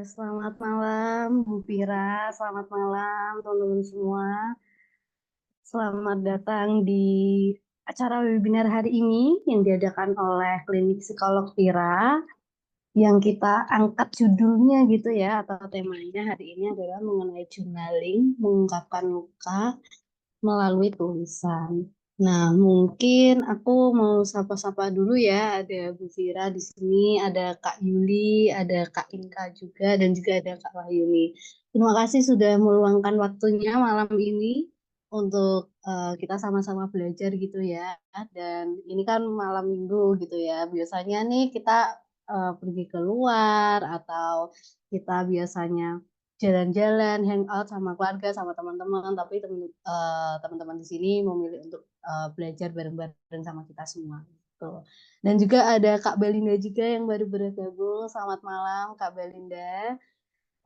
Selamat malam Bu Pira, selamat malam teman-teman semua. Selamat datang di acara webinar hari ini yang diadakan oleh Klinik Psikolog Pira yang kita angkat judulnya gitu ya atau temanya hari ini adalah mengenai journaling, mengungkapkan luka melalui tulisan. Nah, mungkin aku mau sapa-sapa dulu ya. Ada Bu Fira di sini, ada Kak Yuli, ada Kak Inka juga, dan juga ada Kak Wahyuni. Terima kasih sudah meluangkan waktunya malam ini untuk kita sama-sama belajar gitu ya. Dan ini kan malam minggu gitu ya. Biasanya nih kita pergi keluar atau kita biasanya jalan-jalan, hangout sama keluarga, sama teman-teman, tapi teman-teman di sini memilih untuk belajar bareng-bareng sama kita semua. Gitu. Dan juga ada Kak Belinda juga yang baru bergabung. Selamat malam, Kak Belinda.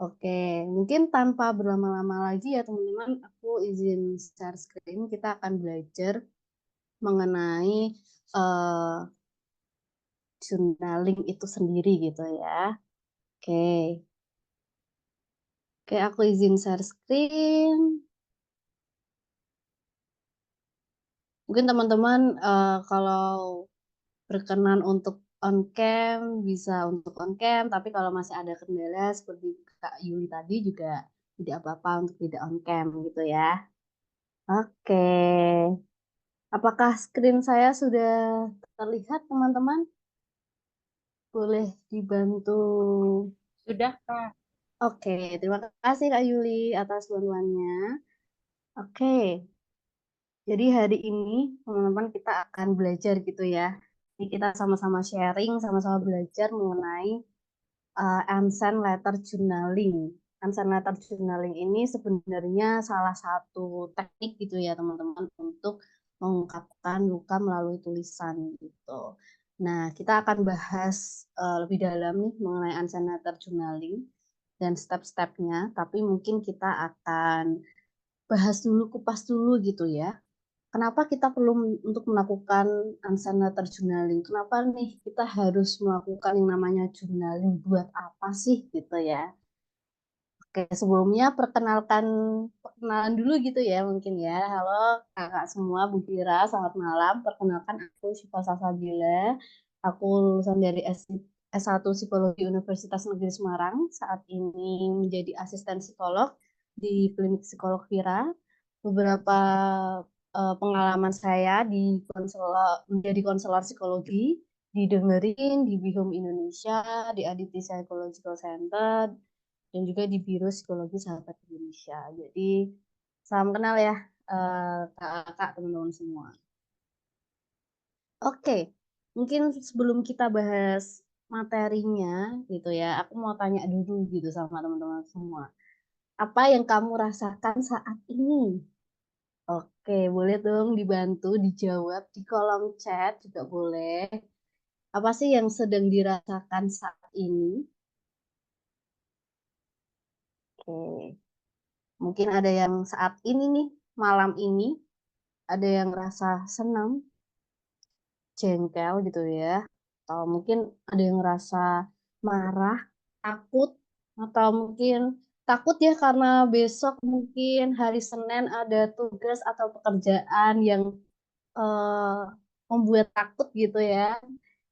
Oke, mungkin tanpa berlama-lama lagi ya teman-teman, aku izin share screen. Kita akan belajar mengenai eh, journaling itu sendiri gitu ya. Oke, oke, aku izin share screen. Mungkin teman-teman kalau berkenan untuk on cam bisa untuk on cam, tapi kalau masih ada kendala seperti Kak Yuli tadi juga tidak apa-apa untuk tidak on cam gitu ya. Oke, apakah screen saya sudah terlihat teman-teman? Boleh dibantu. Sudah, Kak. Oke, terima kasih Kak Yuli atas bantuannya. Oke, jadi hari ini teman-teman kita akan belajar gitu ya. Ini kita sama-sama sharing, sama-sama belajar mengenai unsend letter journaling. Unsend letter journaling ini sebenarnya salah satu teknik gitu ya teman-teman untuk mengungkapkan luka melalui tulisan gitu. Nah, kita akan bahas lebih dalam nih mengenai unsend letter journaling dan step-stepnya, tapi mungkin kita akan bahas dulu, kupas dulu gitu ya. Kenapa kita perlu untuk melakukan unsend letter journaling? Kenapa nih kita harus melakukan yang namanya journaling? Buat apa sih gitu ya? Oke, sebelumnya perkenalan dulu gitu ya mungkin ya. Halo kakak semua, Bu Fira, selamat malam. Perkenalkan aku Syifa Salsabila. Aku lulusan dari S1 Psikologi Universitas Negeri Semarang. Saat ini menjadi asisten psikolog di Klinik Psikolog Vira. Beberapa pengalaman saya di menjadi konselor psikologi, didengerin di Bihum Indonesia, di Aditi Psychological Center, dan juga di Biro Psikologi Sahabat Indonesia. Jadi salam kenal ya kakak-kakak teman-teman semua. Oke, mungkin sebelum kita bahas materinya gitu ya, aku mau tanya dulu gitu sama teman-teman semua. Apa yang kamu rasakan saat ini? Oke, boleh dong dibantu dijawab di kolom chat juga boleh. Apa sih yang sedang dirasakan saat ini? Oke, mungkin ada yang saat ini nih, malam ini, ada yang rasa senang, jengkel gitu ya. Atau mungkin ada yang rasa marah, takut, atau mungkin takut ya karena besok mungkin hari Senin ada tugas atau pekerjaan yang eh, membuat takut gitu ya.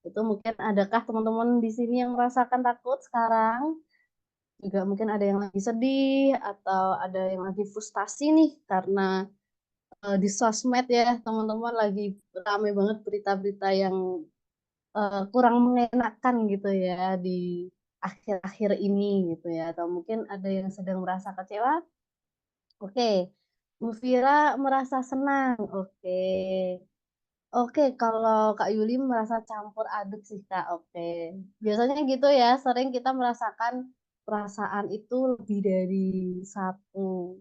Itu mungkin adakah teman-teman di sini yang merasakan takut sekarang? Juga mungkin ada yang lagi sedih atau ada yang lagi frustasi nih karena di sosmed ya teman-teman lagi rame banget berita-berita yang kurang mengenakan gitu ya di akhir-akhir ini gitu ya. Atau mungkin ada yang sedang merasa kecewa. Oke, Bu Fira merasa senang. Oke. Oke, kalau Kak Yuli merasa campur aduk sih Kak. Oke. Biasanya gitu ya, sering kita merasakan perasaan itu lebih dari satu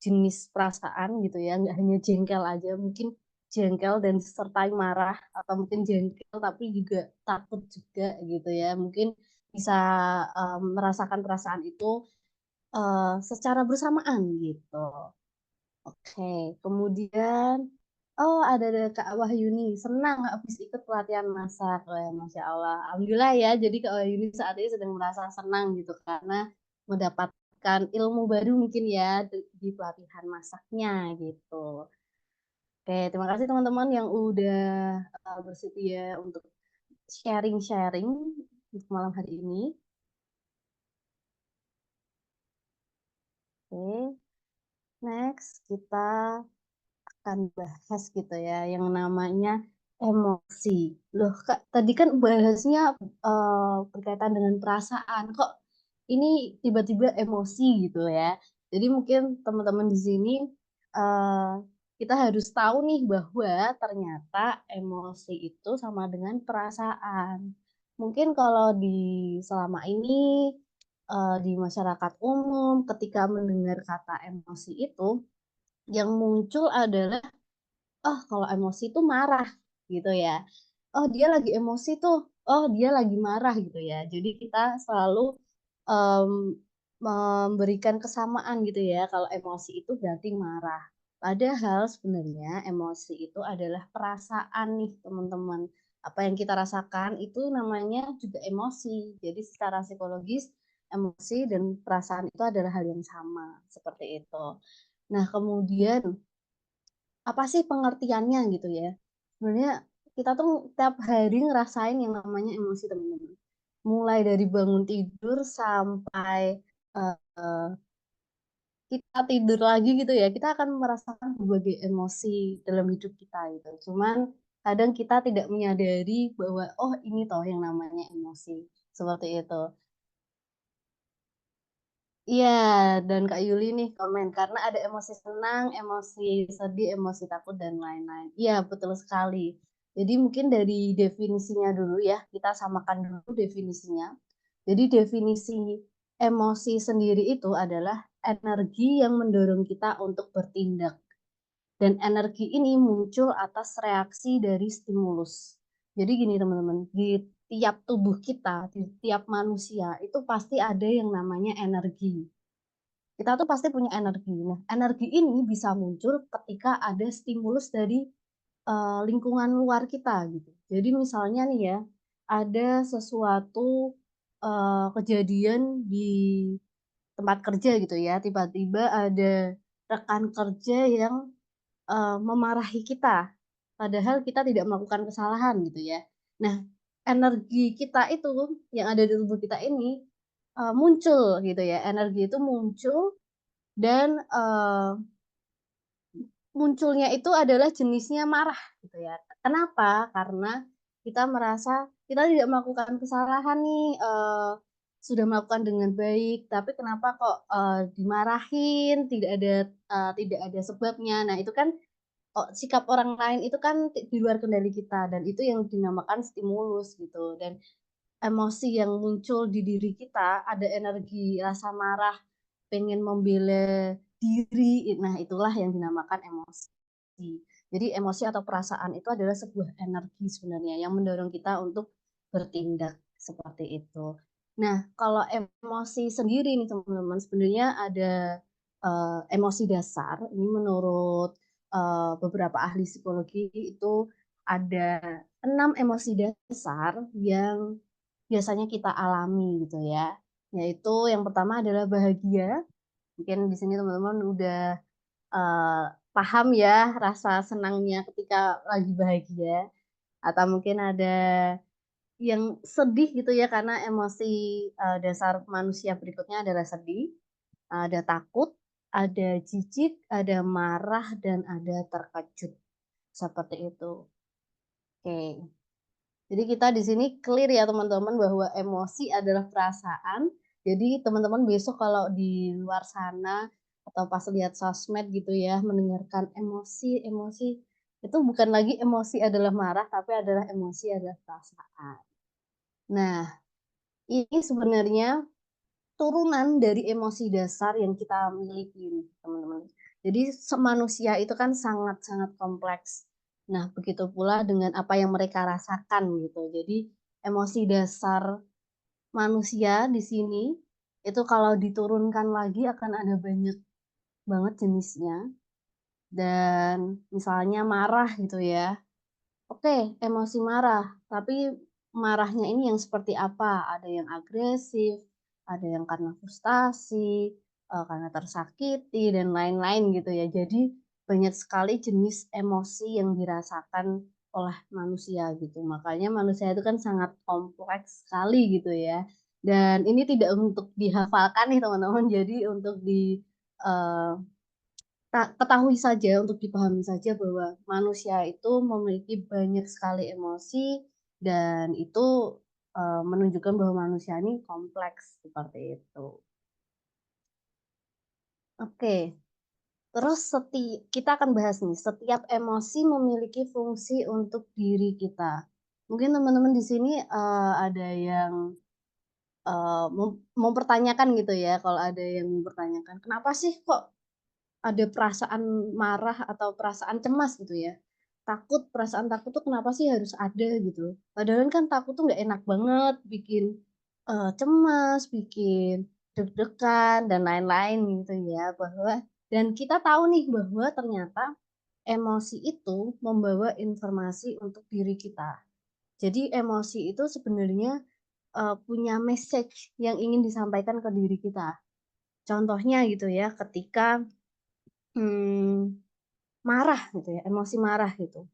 jenis perasaan gitu ya, nggak hanya jengkel aja, mungkin jengkel dan disertai marah, atau mungkin jengkel tapi juga takut juga gitu ya. Mungkin bisa merasakan perasaan itu secara bersamaan gitu. Oke, kemudian Oh, ada Kak Wahyuni. Senang habis ikut pelatihan masak. Wah, Masya Allah. Alhamdulillah ya. Jadi Kak Wahyuni saat ini sedang merasa senang gitu karena mendapatkan ilmu baru mungkin ya di pelatihan masaknya gitu. Oke, terima kasih teman-teman yang udah bersedia untuk sharing-sharing untuk malam hari ini. Oke, next kita akan bahas gitu ya yang namanya emosi. Loh Kak, tadi kan bahasnya berkaitan dengan perasaan. Kok ini tiba-tiba emosi gitu ya. Jadi mungkin teman-teman di sini eh, kita harus tahu nih bahwa ternyata emosi itu sama dengan perasaan. Mungkin kalau di selama ini di masyarakat umum ketika mendengar kata emosi itu yang muncul adalah oh kalau emosi tuh marah gitu ya. Oh dia lagi emosi tuh. Oh dia lagi marah gitu ya. Jadi kita selalu em, memberikan kesamaan gitu ya. Kalau emosi itu berarti marah. Padahal sebenarnya emosi itu adalah perasaan nih teman-teman. Apa yang kita rasakan itu namanya juga emosi. Jadi secara psikologis emosi dan perasaan itu adalah hal yang sama seperti itu. Nah, kemudian apa sih pengertiannya gitu ya. Sebenarnya kita tuh tiap hari ngerasain yang namanya emosi teman-teman. Mulai dari bangun tidur sampai eh, kita tidur lagi gitu ya, kita akan merasakan berbagai emosi dalam hidup kita gitu. Cuman kadang kita tidak menyadari bahwa oh ini toh yang namanya emosi. Seperti itu. Iya, dan Kak Yuli nih komen karena ada emosi senang, emosi sedih, emosi takut dan lain-lain. Iya, betul sekali. Jadi mungkin dari definisinya dulu ya, kita samakan dulu definisinya. Jadi definisi emosi sendiri itu adalah energi yang mendorong kita untuk bertindak. Dan energi ini muncul atas reaksi dari stimulus. Jadi gini teman-teman, di tiap tubuh kita, di tiap manusia itu pasti ada yang namanya energi. Kita tuh pasti punya energi. Nah, energi ini bisa muncul ketika ada stimulus dari lingkungan luar kita gitu. Jadi misalnya nih ya, ada sesuatu kejadian di tempat kerja gitu ya, tiba-tiba ada rekan kerja yang memarahi kita, padahal kita tidak melakukan kesalahan gitu ya. Nah, energi kita itu yang ada di tubuh kita ini muncul gitu ya, energi itu muncul dan munculnya itu adalah jenisnya marah gitu ya. Kenapa? Karena kita merasa kita tidak melakukan kesalahan nih, sudah melakukan dengan baik, tapi kenapa kok dimarahin? Tidak ada sebabnya. Nah itu kan oh, sikap orang lain itu kan di luar kendali kita dan itu yang dinamakan stimulus gitu. Dan emosi yang muncul di diri kita, ada energi rasa marah, pengen membela diri. Nah, itulah yang dinamakan emosi. Jadi emosi atau perasaan itu adalah sebuah energi sebenarnya yang mendorong kita untuk bertindak seperti itu. Nah, kalau emosi sendiri nih teman-teman, sebenarnya ada emosi dasar. Ini menurut beberapa ahli psikologi itu ada 6 emosi dasar yang biasanya kita alami gitu ya. Yaitu yang pertama adalah bahagia. Mungkin di sini teman-teman udah eh, paham ya rasa senangnya ketika lagi bahagia. Atau mungkin ada yang sedih gitu ya karena emosi dasar manusia berikutnya adalah sedih, ada takut, ada jijik, ada marah, dan ada terkejut. Seperti itu. Oke. Jadi kita di sini clear ya teman-teman bahwa emosi adalah perasaan. Jadi teman-teman besok kalau di luar sana atau pas lihat sosmed gitu ya, mendengarkan emosi itu bukan lagi emosi adalah marah, tapi adalah emosi adalah perasaan. Nah, ini sebenarnya turunan dari emosi dasar yang kita miliki, teman-teman. Jadi manusia itu kan sangat-sangat kompleks. Nah, begitu pula dengan apa yang mereka rasakan gitu. Jadi emosi dasar manusia di sini itu kalau diturunkan lagi akan ada banyak banget jenisnya. dan misalnya marah gitu ya. Oke, emosi marah, tapi marahnya ini yang seperti apa? Ada yang agresif, ada yang karena frustasi, karena tersakiti, dan lain-lain gitu ya. Jadi banyak sekali jenis emosi yang dirasakan oleh manusia gitu. Makanya manusia itu kan sangat kompleks sekali gitu ya. Dan ini tidak untuk dihafalkan nih teman-teman, jadi untuk eee ketahui saja, untuk dipahami saja bahwa manusia itu memiliki banyak sekali emosi dan itu, menunjukkan bahwa manusia ini kompleks, seperti itu. Oke, terus kita akan bahas nih, setiap emosi memiliki fungsi untuk diri kita. Mungkin teman-teman di sini, ada yang, mempertanyakan gitu ya, kalau ada yang mempertanyakan, "Kenapa sih kok ada perasaan marah atau perasaan cemas gitu ya. Takut, perasaan takut tuh kenapa sih harus ada gitu. Padahal kan takut tuh nggak enak banget, bikin, cemas, bikin deg-degan dan lain-lain gitu ya, dan kita tahu nih bahwa ternyata emosi itu membawa informasi untuk diri kita. Jadi emosi itu sebenarnya, punya message yang ingin disampaikan ke diri kita. Contohnya gitu ya, ketika, mmm marah gitu ya, emosi marah gitu.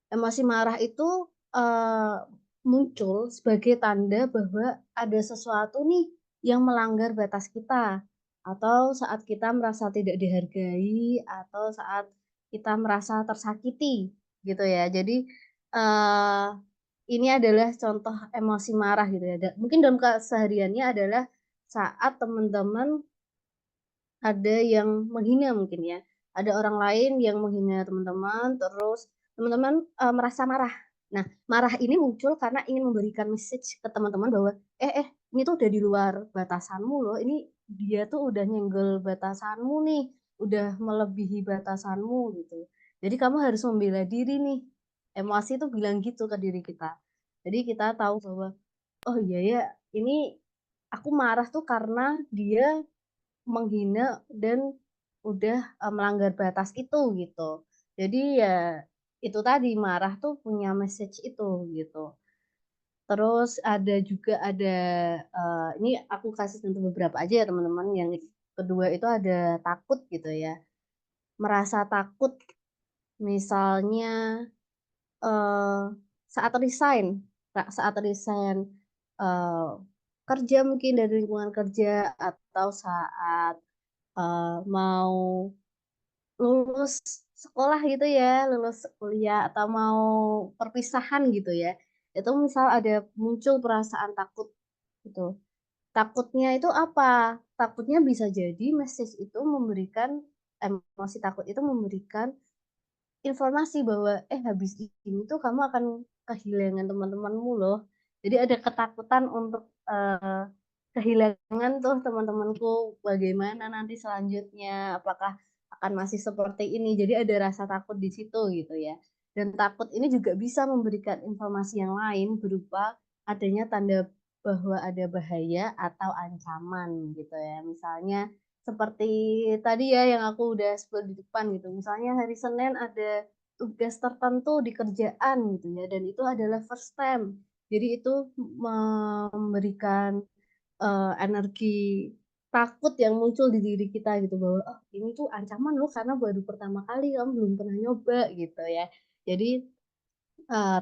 Emosi marah itu, eee, muncul sebagai tanda bahwa ada sesuatu nih yang melanggar batas kita, atau saat kita merasa tidak dihargai, atau saat kita merasa tersakiti gitu ya. Jadi, eee, ini adalah contoh emosi marah gitu ya, mungkin dalam kesehariannya adalah saat teman-teman ada yang menghina mungkin ya, ada orang lain yang menghina teman-teman, terus teman-teman, merasa marah. Nah, marah ini muncul karena ingin memberikan message ke teman-teman bahwa, "Eh, ini tuh udah di luar batasanmu loh, ini dia tuh udah nyenggol batasanmu nih, udah melebihi batasanmu," gitu. Jadi kamu harus membela diri nih. Emosi tuh bilang gitu ke diri kita. Jadi kita tahu bahwa, "Oh iya ya, ini aku marah tuh karena dia menghina dan udah, melanggar batas itu gitu. Jadi ya itu tadi, marah tuh punya message itu gitu. Terus ini aku kasih contoh beberapa aja ya teman-teman, yang kedua itu ada takut gitu ya. Merasa takut misalnya, eee, saat resign, saat resign, eee, kerja mungkin dari lingkungan kerja atau saat, mau lulus sekolah gitu ya, lulus kuliah atau mau perpisahan gitu ya, itu misal ada muncul perasaan takut gitu. Takutnya itu apa? Takutnya bisa jadi message itu emosi takut itu memberikan informasi bahwa, habis ini tuh kamu akan kehilangan teman-temanmu loh. Jadi ada ketakutan untuk, kehilangan tuh teman-temanku, bagaimana nanti selanjutnya, apakah akan masih seperti ini. Jadi ada rasa takut di situ gitu ya. Dan takut ini juga bisa memberikan informasi yang lain berupa adanya tanda bahwa ada bahaya atau ancaman gitu ya. Misalnya seperti tadi ya yang aku udah spill di depan gitu, misalnya hari Senin ada tugas tertentu di kerjaan gitu ya, dan itu adalah first time. Jadi itu memberikan, energi takut yang muncul di diri kita gitu bahwa, "Oh ini tuh ancaman loh karena baru pertama kali, kamu belum pernah nyoba," gitu ya. Jadi,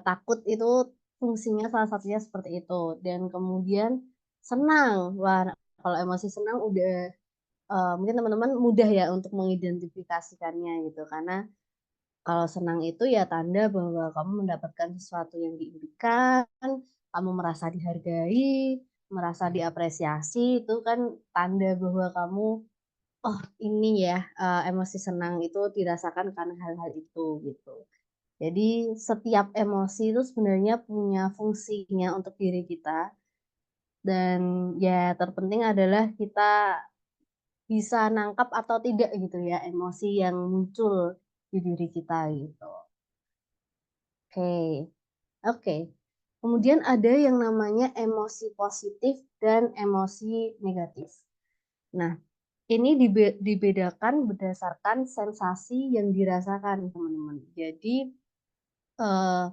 takut itu fungsinya salah satunya seperti itu. Dan kemudian senang, wah kalau emosi senang udah mungkin teman-teman mudah ya untuk mengidentifikasikannya gitu, karena kalau senang itu ya tanda bahwa kamu mendapatkan sesuatu yang diimpikan, kamu merasa dihargai, merasa diapresiasi, itu kan tanda bahwa kamu, "Oh ini ya, emosi senang itu dirasakan karena hal-hal itu," gitu. Jadi setiap emosi itu sebenarnya punya fungsinya untuk diri kita dan ya terpenting adalah kita bisa nangkap atau tidak gitu ya, emosi yang muncul di diri kita gitu. Oke, oke. Kemudian ada yang namanya emosi positif dan emosi negatif. Nah, ini dibedakan berdasarkan sensasi yang dirasakan, teman-teman. Jadi, eh,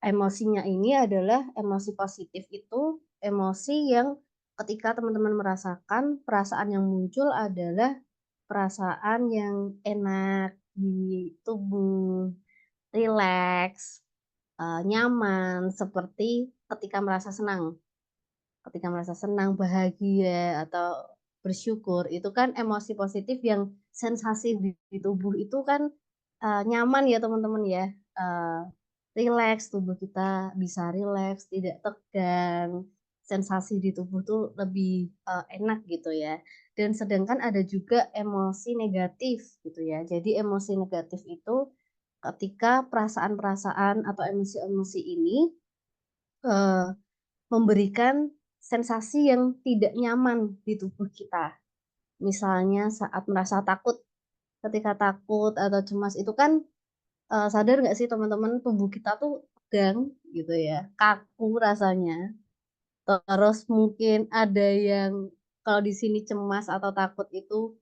emosinya ini adalah emosi positif itu emosi yang ketika teman-teman merasakan, perasaan yang muncul adalah perasaan yang enak di tubuh, rileks, nyaman, seperti ketika merasa senang. Ketika merasa senang, bahagia, atau bersyukur, itu kan emosi positif yang sensasi di tubuh itu kan nyaman ya teman-teman ya. Eh, Rileks, tubuh kita bisa rileks, tidak tegang, sensasi di tubuh tuh lebih enak gitu ya. Dan sedangkan ada juga emosi negatif gitu ya. Jadi emosi negatif itu ketika perasaan-perasaan atau emosi-emosi ini eh, memberikan sensasi yang tidak nyaman di tubuh kita. Misalnya saat merasa takut, ketika takut atau cemas itu kan sadar nggak sih teman-teman tubuh kita tuh tegang gitu ya, kaku rasanya. Terus mungkin ada yang kalau di sini cemas atau takut itu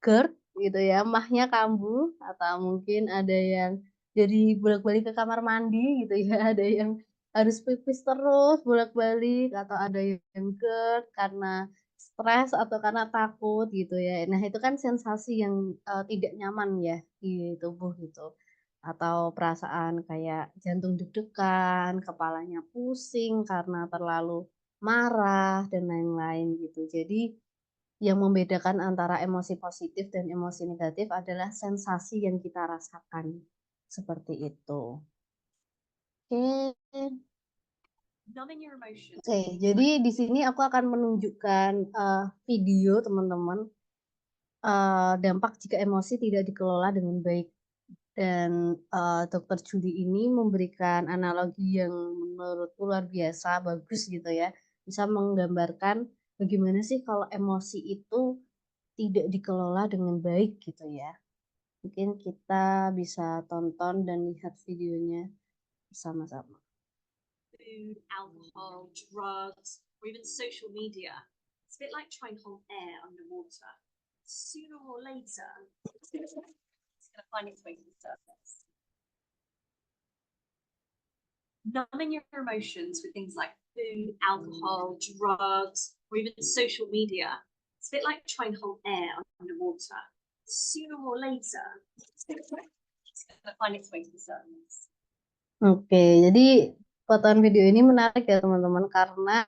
GERD gitu ya, mahnya kambuh, atau mungkin ada yang jadi bolak-balik ke kamar mandi gitu ya, ada yang harus pipis terus bolak-balik, atau ada yang GERD karena stres atau karena takut gitu ya. Nah, itu kan sensasi yang tidak nyaman ya di tubuh gitu. Atau perasaan kayak jantung deg-degan, kepalanya pusing karena terlalu marah dan lain-lain gitu. Jadi yang membedakan antara emosi positif dan emosi negatif adalah sensasi yang kita rasakan. Seperti itu. Oke. Oke, jadi di sini aku akan menunjukkan video teman-teman dampak jika emosi tidak dikelola dengan baik. Dan Dokter Julie ini memberikan analogi yang menurutku luar biasa, bagus gitu ya. Bisa menggambarkan bagaimana sih kalau emosi itu tidak dikelola dengan baik gitu ya. Mungkin kita bisa tonton dan lihat videonya bersama-sama. Food, alcohol, drugs, or even social media. It's a bit like trying to hold air underwater. Sooner or later, it's going to find its way to the surface. Numbing your emotions with things like food, alcohol, drugs, or even social media. It's a bit like trying to hold air underwater. Sooner or later, it's going to find its way to the surface. Oke, jadi potongan video ini menarik ya teman-teman karena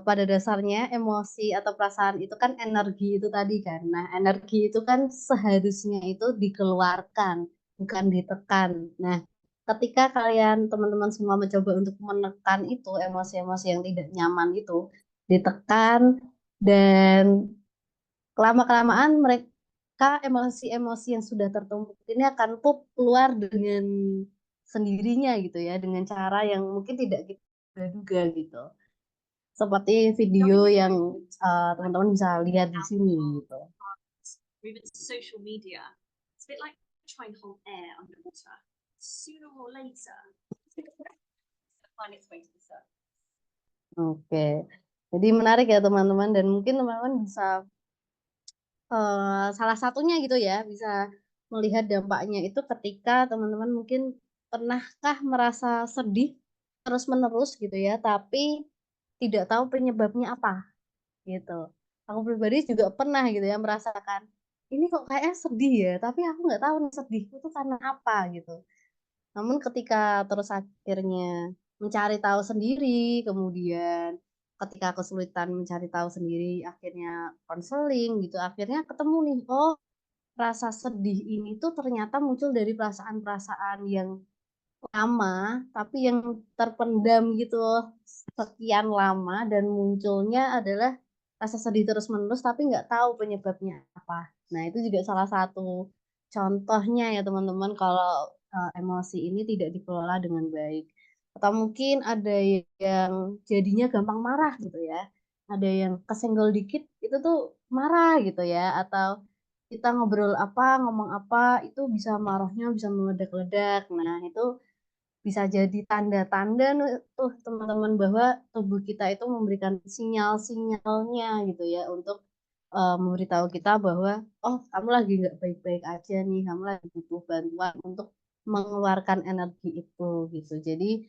pada dasarnya emosi atau perasaan itu kan energi itu tadi kan. Nah, energi itu kan seharusnya itu dikeluarkan, bukan ditekan. Nah, ketika kalian teman-teman semua mencoba untuk menekan itu emosi-emosi yang tidak nyaman itu, ditekan dan kelama-kelamaan mereka emosi-emosi yang sudah tertumpuk ini akan keluar dengan sendirinya gitu ya, dengan cara yang mungkin tidak kita duga gitu. Seperti video yang teman-teman bisa lihat di sini gitu. Even social media. It's a bit like trying to hold air underwater. Sooner or later, it's going to find its way to the surface. Oke, jadi menarik ya teman-teman, dan mungkin teman-teman bisa salah satunya gitu ya, bisa melihat dampaknya itu ketika teman-teman mungkin pernahkah merasa sedih terus-menerus gitu ya, tapi tidak tahu penyebabnya apa gitu. Aku pribadi juga pernah gitu ya merasakan ini kok kayaknya sedih ya, tapi aku nggak tahu nih sedihku tuh karena apa gitu. Namun ketika terus akhirnya mencari tahu sendiri, kemudian ketika kesulitan mencari tahu sendiri, akhirnya konseling gitu, akhirnya ketemu nih, oh rasa sedih ini tuh ternyata muncul dari perasaan-perasaan yang lama, tapi yang terpendam gitu loh, sekian lama, dan munculnya adalah rasa sedih terus-menerus, tapi nggak tahu penyebabnya apa. Nah, itu juga salah satu contohnya ya teman-teman, kalau emosi ini tidak dikelola dengan baik. Atau mungkin ada yang jadinya gampang marah gitu ya. Ada yang kesenggol dikit itu tuh marah gitu ya. Atau kita ngobrol apa, ngomong apa, itu bisa marahnya bisa meledak-ledak. Nah, itu bisa jadi tanda-tanda tuh teman-teman bahwa tubuh kita itu memberikan sinyal-sinyalnya gitu ya untuk memberitahu kita bahwa, "Oh, kamu lagi nggak baik-baik aja nih, kamu lagi butuh bantuan untuk mengeluarkan energi itu," gitu. Jadi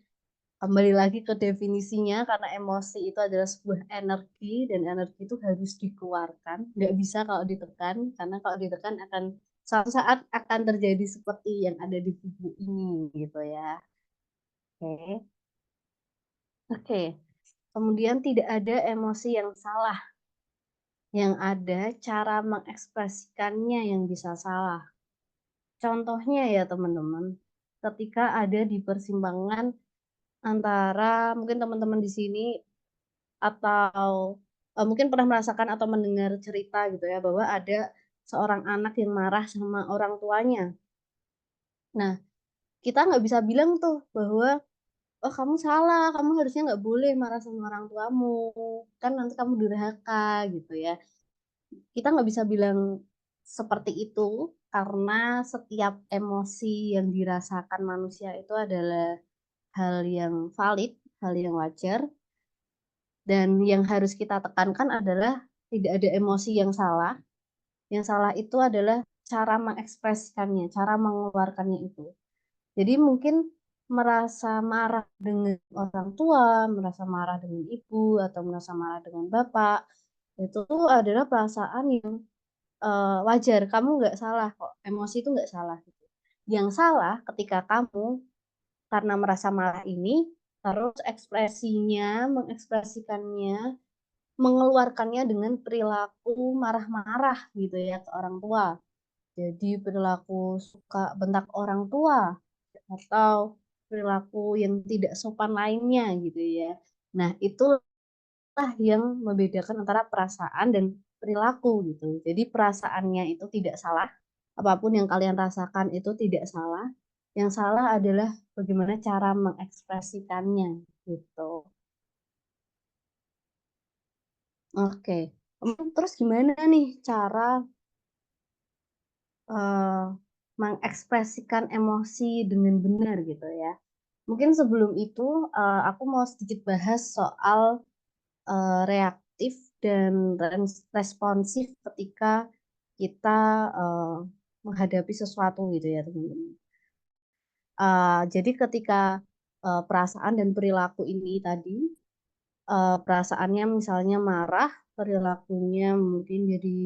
kembali lagi ke definisinya, karena emosi itu adalah sebuah energi dan energi itu harus dikeluarkan, nggak bisa kalau ditekan, karena kalau ditekan akan suatu saat akan terjadi seperti yang ada di buku ini, gitu ya. Oke. Oke, kemudian tidak ada emosi yang salah, yang ada cara mengekspresikannya yang bisa salah. Contohnya ya teman-teman, ketika ada di persimpangan antara mungkin teman-teman di sini atau, mungkin pernah merasakan atau mendengar cerita gitu ya, bahwa ada seorang anak yang marah sama orang tuanya. Nah, kita nggak bisa bilang tuh bahwa, "Oh, kamu salah, kamu harusnya nggak boleh marah sama orang tuamu, kan nanti kamu durhaka," gitu ya. Kita nggak bisa bilang seperti itu, karena setiap emosi yang dirasakan manusia itu adalah hal yang valid, hal yang wajar, dan yang harus kita tekankan adalah tidak ada emosi yang salah itu adalah cara mengekspresikannya, cara mengeluarkannya itu. Jadi mungkin merasa marah dengan orang tua, merasa marah dengan ibu, atau merasa marah dengan bapak, itu tuh adalah perasaan yang, wajar, kamu nggak salah kok, emosi itu nggak salah gitu. Yang salah ketika kamu karena merasa marah ini, terus ekspresinya, mengekspresikannya, mengeluarkannya dengan perilaku marah-marah gitu ya ke orang tua. Jadi perilaku suka bentak orang tua, atau perilaku yang tidak sopan lainnya gitu ya. Nah, itulah yang membedakan antara perasaan dan perilaku gitu. Jadi perasaannya itu tidak salah, apapun yang kalian rasakan itu tidak salah, yang salah adalah bagaimana cara mengekspresikannya gitu. Oke, terus gimana nih cara, eee, mengekspresikan emosi dengan benar gitu ya? Mungkin sebelum itu, aku mau sedikit bahas soal, reaktif dan responsif ketika kita, menghadapi sesuatu gitu ya teman-teman. Jadi ketika, perasaan dan perilaku ini tadi, perasaannya misalnya marah, perilakunya mungkin jadi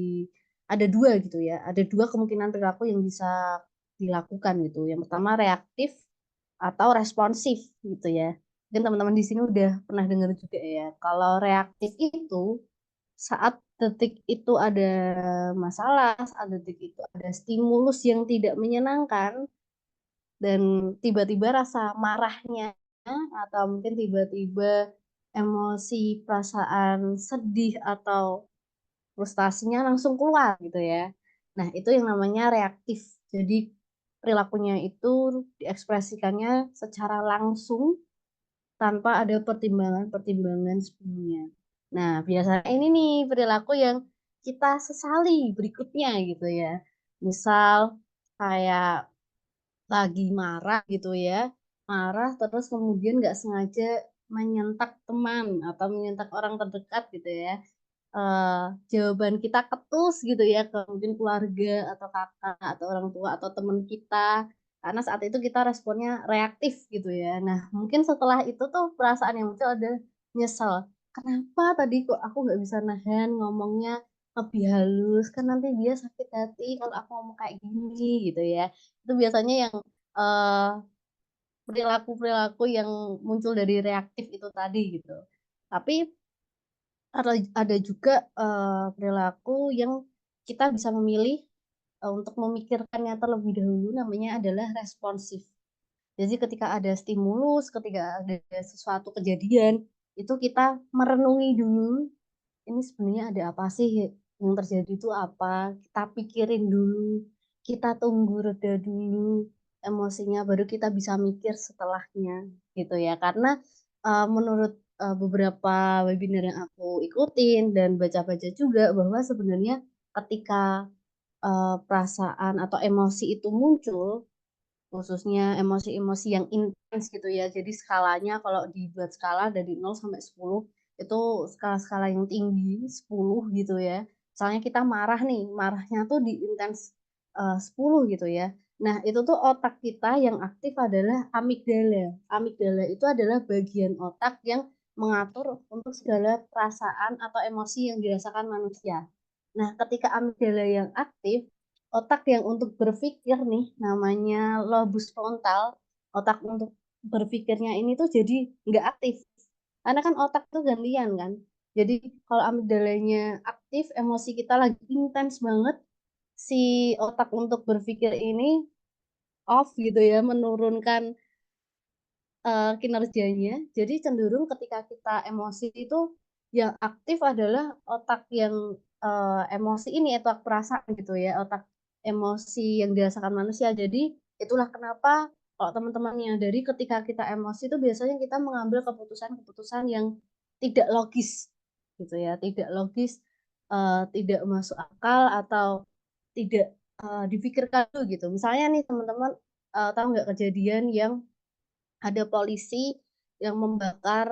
ada 2 gitu ya, ada 2 kemungkinan perilaku yang bisa dilakukan gitu. Yang pertama reaktif atau responsif gitu ya. Mungkin teman-teman di sini udah pernah dengar juga ya. Kalau reaktif itu saat detik itu ada masalah, saat detik itu ada stimulus yang tidak menyenangkan, dan tiba-tiba rasa marahnya atau mungkin tiba-tiba emosi, perasaan sedih atau frustasinya langsung keluar gitu ya. Nah, itu yang namanya reaktif. Jadi perilakunya itu diekspresikannya secara langsung tanpa ada pertimbangan-pertimbangan sebelumnya. Nah, biasanya ini nih perilaku yang kita sesali berikutnya gitu ya. Misal kayak lagi marah gitu ya, marah terus kemudian nggak sengaja menyentak teman atau menyentak orang terdekat gitu ya, jawaban kita ketus gitu ya ke mungkin keluarga atau kakak atau orang tua atau teman kita, karena saat itu kita responnya reaktif gitu ya. Nah, mungkin setelah itu tuh perasaan yang muncul ada nyesel, "Kenapa tadi kok aku nggak bisa nahan ngomongnya lebih halus, kan nanti dia sakit hati kalau aku ngomong kayak gini," gitu ya. Itu biasanya yang, eee, perilaku-perilaku yang muncul dari reaktif itu tadi gitu. Tapi ada juga, perilaku yang kita bisa memilih, untuk memikirkannya terlebih dahulu, namanya adalah responsif. Jadi ketika ada stimulus, ketika ada sesuatu kejadian, itu kita merenungi dulu, ini sebenarnya ada apa sih yang terjadi itu apa, kita pikirin dulu, kita tunggu reda dulu emosinya, baru kita bisa mikir setelahnya, gitu ya. Karena, menurut, beberapa webinar yang aku ikutin dan baca-baca juga bahwa sebenarnya ketika, perasaan atau emosi itu muncul, khususnya emosi-emosi yang intens gitu ya. Jadi skalanya kalau dibuat skala dari 0 sampai 10 itu skala-skala yang tinggi, 10 gitu ya. Misalnya kita marah nih, marahnya tuh di intens 10 gitu ya. Nah, itu tuh otak kita yang aktif adalah amigdala. Amigdala itu adalah bagian otak yang mengatur untuk segala perasaan atau emosi yang dirasakan manusia. Nah, ketika amigdala yang aktif, otak yang untuk berpikir nih, namanya lobus frontal, otak untuk berpikirnya ini tuh jadi nggak aktif. Karena kan otak tuh gantian kan. Jadi kalau amigdalanya aktif, emosi kita lagi intens banget, si otak untuk berpikir ini off gitu ya, menurunkan kinerjanya. Jadi cenderung ketika kita emosi itu yang aktif adalah otak yang emosi ini, otak perasaan gitu ya, otak emosi yang dirasakan manusia. Jadi itulah kenapa kalau teman-teman menyadari ketika kita emosi itu biasanya kita mengambil keputusan-keputusan yang tidak logis gitu ya, tidak logis, tidak masuk akal atau tidak dipikirkan dulu gitu. Misalnya nih teman-teman tahu nggak kejadian yang ada polisi yang membakar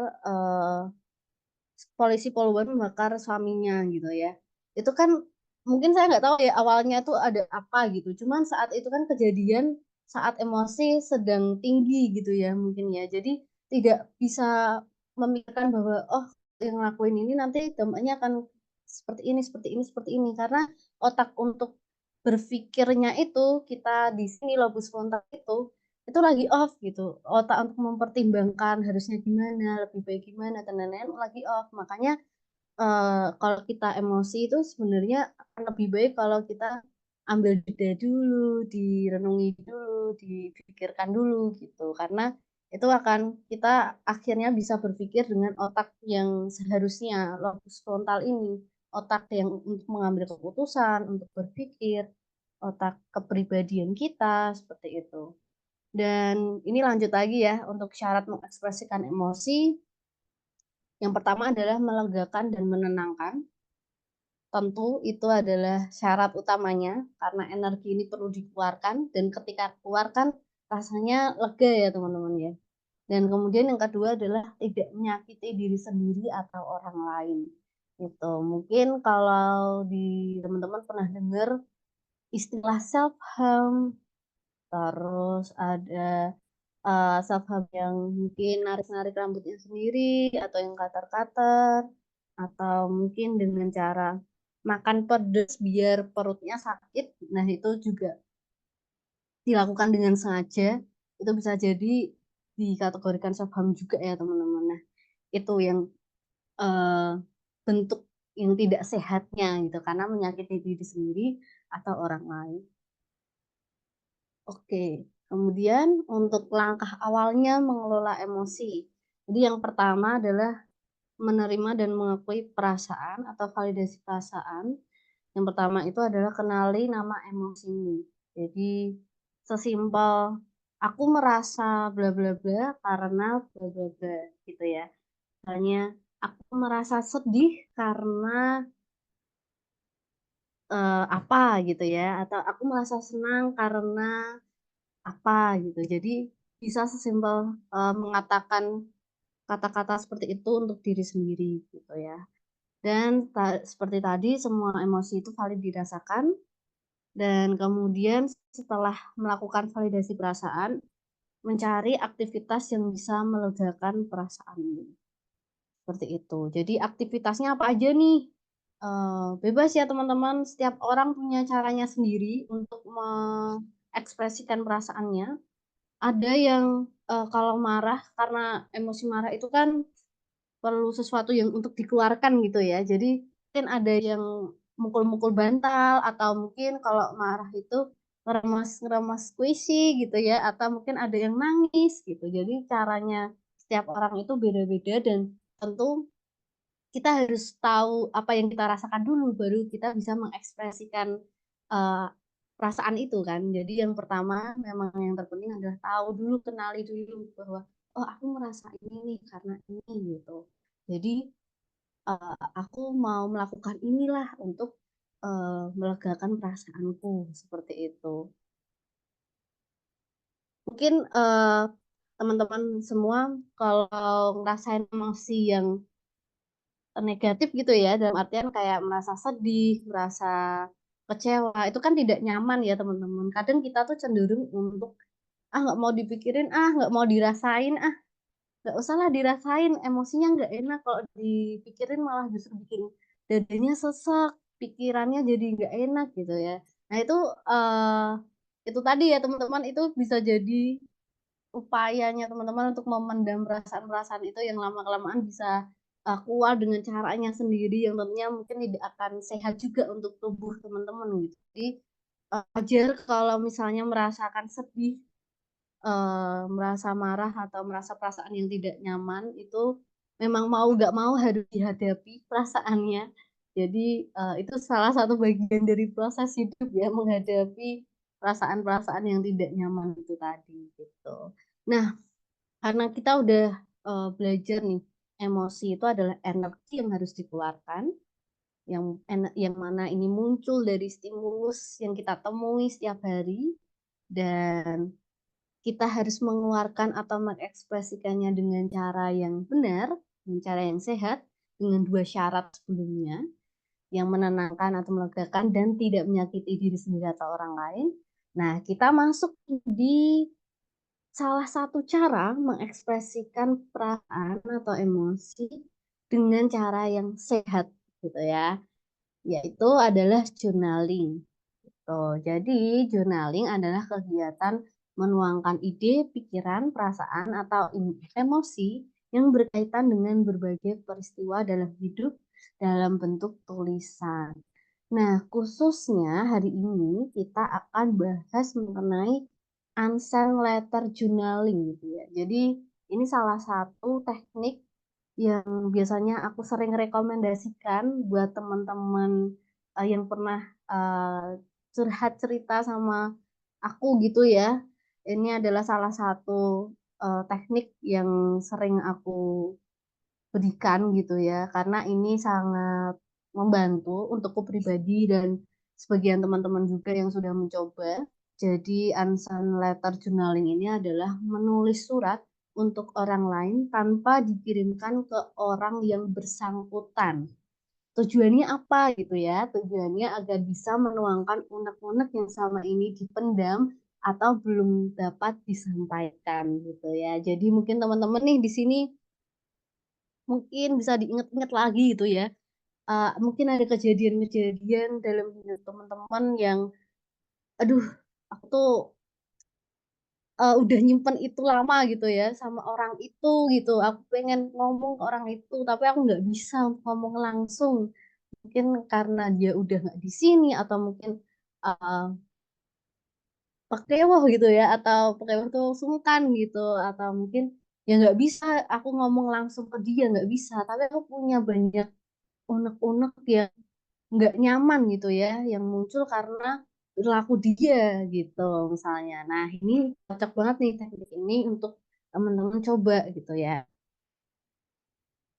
polisi Poluan membakar suaminya gitu ya. Itu kan mungkin saya nggak tahu ya awalnya tuh ada apa gitu. Cuman saat itu kan kejadian saat emosi sedang tinggi gitu ya mungkin ya. Jadi tidak bisa memikirkan bahwa oh yang ngelakuin ini nanti dampaknya akan seperti ini, seperti ini, seperti ini. Karena otak untuk berpikirnya itu kita di sini lobus frontal itu lagi off gitu. Otak untuk mempertimbangkan harusnya gimana, lebih baik gimana, dan lain-lain lagi off. Makanya kalau kita emosi itu sebenarnya akan lebih baik kalau kita ambil jeda dulu, direnungi dulu, dipikirkan dulu gitu. Karena itu akan kita akhirnya bisa berpikir dengan otak yang seharusnya lobus frontal ini, otak yang untuk mengambil keputusan, untuk berpikir, otak kepribadian kita seperti itu. Dan ini lanjut lagi ya, untuk syarat mengekspresikan emosi, yang pertama adalah melegakan dan menenangkan. Tentu itu adalah syarat utamanya, karena energi ini perlu dikeluarkan, dan ketika keluarkan rasanya lega ya teman-teman ya. Dan kemudian yang kedua adalah tidak menyakiti diri sendiri atau orang lain. Gitu. Mungkin kalau di teman-teman pernah dengar istilah self harm, terus ada self-harm yang mungkin narik-narik rambutnya sendiri atau yang cutter-cutter atau mungkin dengan cara makan pedas biar perutnya sakit. Nah, itu juga dilakukan dengan sengaja. Itu bisa jadi dikategorikan self-harm juga ya, teman-teman. Nah, itu yang eh, bentuk yang tidak sehatnya gitu karena menyakiti diri sendiri atau orang lain. Oke, kemudian untuk langkah awalnya mengelola emosi. Jadi yang pertama adalah menerima dan mengakui perasaan atau validasi perasaan. Yang pertama itu adalah kenali nama emosimu. Jadi sesimpel aku merasa bla bla bla karena bla bla bla gitu ya. Misalnya aku merasa sedih karena apa gitu ya, atau aku merasa senang karena apa gitu. Jadi bisa sesimpel mengatakan kata-kata seperti itu untuk diri sendiri gitu ya. Dan seperti tadi semua emosi itu valid dirasakan dan kemudian setelah melakukan validasi perasaan mencari aktivitas yang bisa melegakan perasaan ini. Seperti itu. Jadi aktivitasnya apa aja nih? Bebas ya teman-teman, setiap orang punya caranya sendiri untuk mengekspresikan perasaannya. Ada yang kalau marah karena emosi marah itu kan perlu sesuatu yang untuk dikeluarkan gitu ya. Jadi mungkin ada yang mukul-mukul bantal atau mungkin kalau marah itu ngeremas-ngeremas squishy gitu ya atau mungkin ada yang nangis gitu. Jadi caranya setiap orang itu beda-beda dan tentu kita harus tahu apa yang kita rasakan dulu baru kita bisa mengekspresikan eh, perasaan itu kan. Jadi yang pertama memang yang terpenting adalah tahu dulu, kenali dulu bahwa oh aku merasa ini nih karena ini gitu. Jadi aku mau melakukan inilah untuk melegakan perasaanku seperti itu. Mungkin teman-teman semua kalau ngerasain emosi yang negatif gitu ya, dalam artian kayak merasa sedih, merasa kecewa, itu kan tidak nyaman ya teman-teman. Kadang kita tuh cenderung untuk nggak mau dipikirin, nggak mau dirasain, nggak usah lah dirasain, emosinya nggak enak kalau dipikirin malah justru bikin dadanya sesek, pikirannya jadi nggak enak gitu ya. Nah eh, itu tadi ya teman-teman, itu bisa jadi upayanya teman-teman untuk memendam perasaan-perasaan itu yang lama-kelamaan bisa keluar dengan caranya sendiri yang tentunya mungkin tidak akan sehat juga untuk tubuh teman-teman gitu. Jadi wajar kalau misalnya merasakan sedih, merasa marah atau merasa perasaan yang tidak nyaman itu memang mau nggak mau harus dihadapi perasaannya. Jadi itu salah satu bagian dari proses hidup ya, menghadapi perasaan-perasaan yang tidak nyaman itu tadi gitu. Nah, karena kita udah belajar nih, emosi itu adalah energi yang harus dikeluarkan, yang mana ini muncul dari stimulus yang kita temui setiap hari, dan kita harus mengeluarkan atau mengekspresikannya dengan cara yang benar, dengan cara yang sehat, dengan dua syarat sebelumnya, yang menenangkan atau melegakan dan tidak menyakiti diri sendiri atau orang lain. Nah, kita masuk di salah satu cara mengekspresikan perasaan atau emosi dengan cara yang sehat gitu ya, yaitu adalah journaling. Tuh, jadi journaling adalah kegiatan menuangkan ide, pikiran, perasaan, atau emosi yang berkaitan dengan berbagai peristiwa dalam hidup dalam bentuk tulisan. Nah, khususnya hari ini kita akan bahas mengenai unsend letter journaling gitu ya. Jadi ini salah satu teknik yang biasanya aku sering rekomendasikan buat teman-teman yang pernah uh, curhat cerita sama aku gitu ya. Ini adalah salah satu teknik yang sering aku berikan gitu ya, karena ini sangat membantu untukku pribadi dan sebagian teman-teman juga yang sudah mencoba. Jadi unsend letter journaling ini adalah menulis surat untuk orang lain tanpa dikirimkan ke orang yang bersangkutan. Tujuannya apa gitu ya? Tujuannya agar bisa menuangkan unek-unek yang selama ini dipendam atau belum dapat disampaikan gitu ya. Jadi mungkin teman-teman nih di sini mungkin bisa diingat-ingat lagi gitu ya. Mungkin ada kejadian-kejadian dalam hidup teman-teman yang, aduh, aku tuh udah nyimpen itu lama gitu ya sama orang itu gitu. Aku pengen ngomong ke orang itu, tapi aku nggak bisa ngomong langsung. Mungkin karena dia udah nggak di sini atau mungkin uh, pekewoh gitu ya, atau pekewoh tuh sungkan gitu, atau mungkin ya nggak bisa aku ngomong langsung ke dia, nggak bisa. Tapi aku punya banyak unek-unek yang nggak nyaman gitu ya, yang muncul karena perilaku dia gitu misalnya. Nah, ini cocok banget nih teknik ini untuk teman-teman coba gitu ya.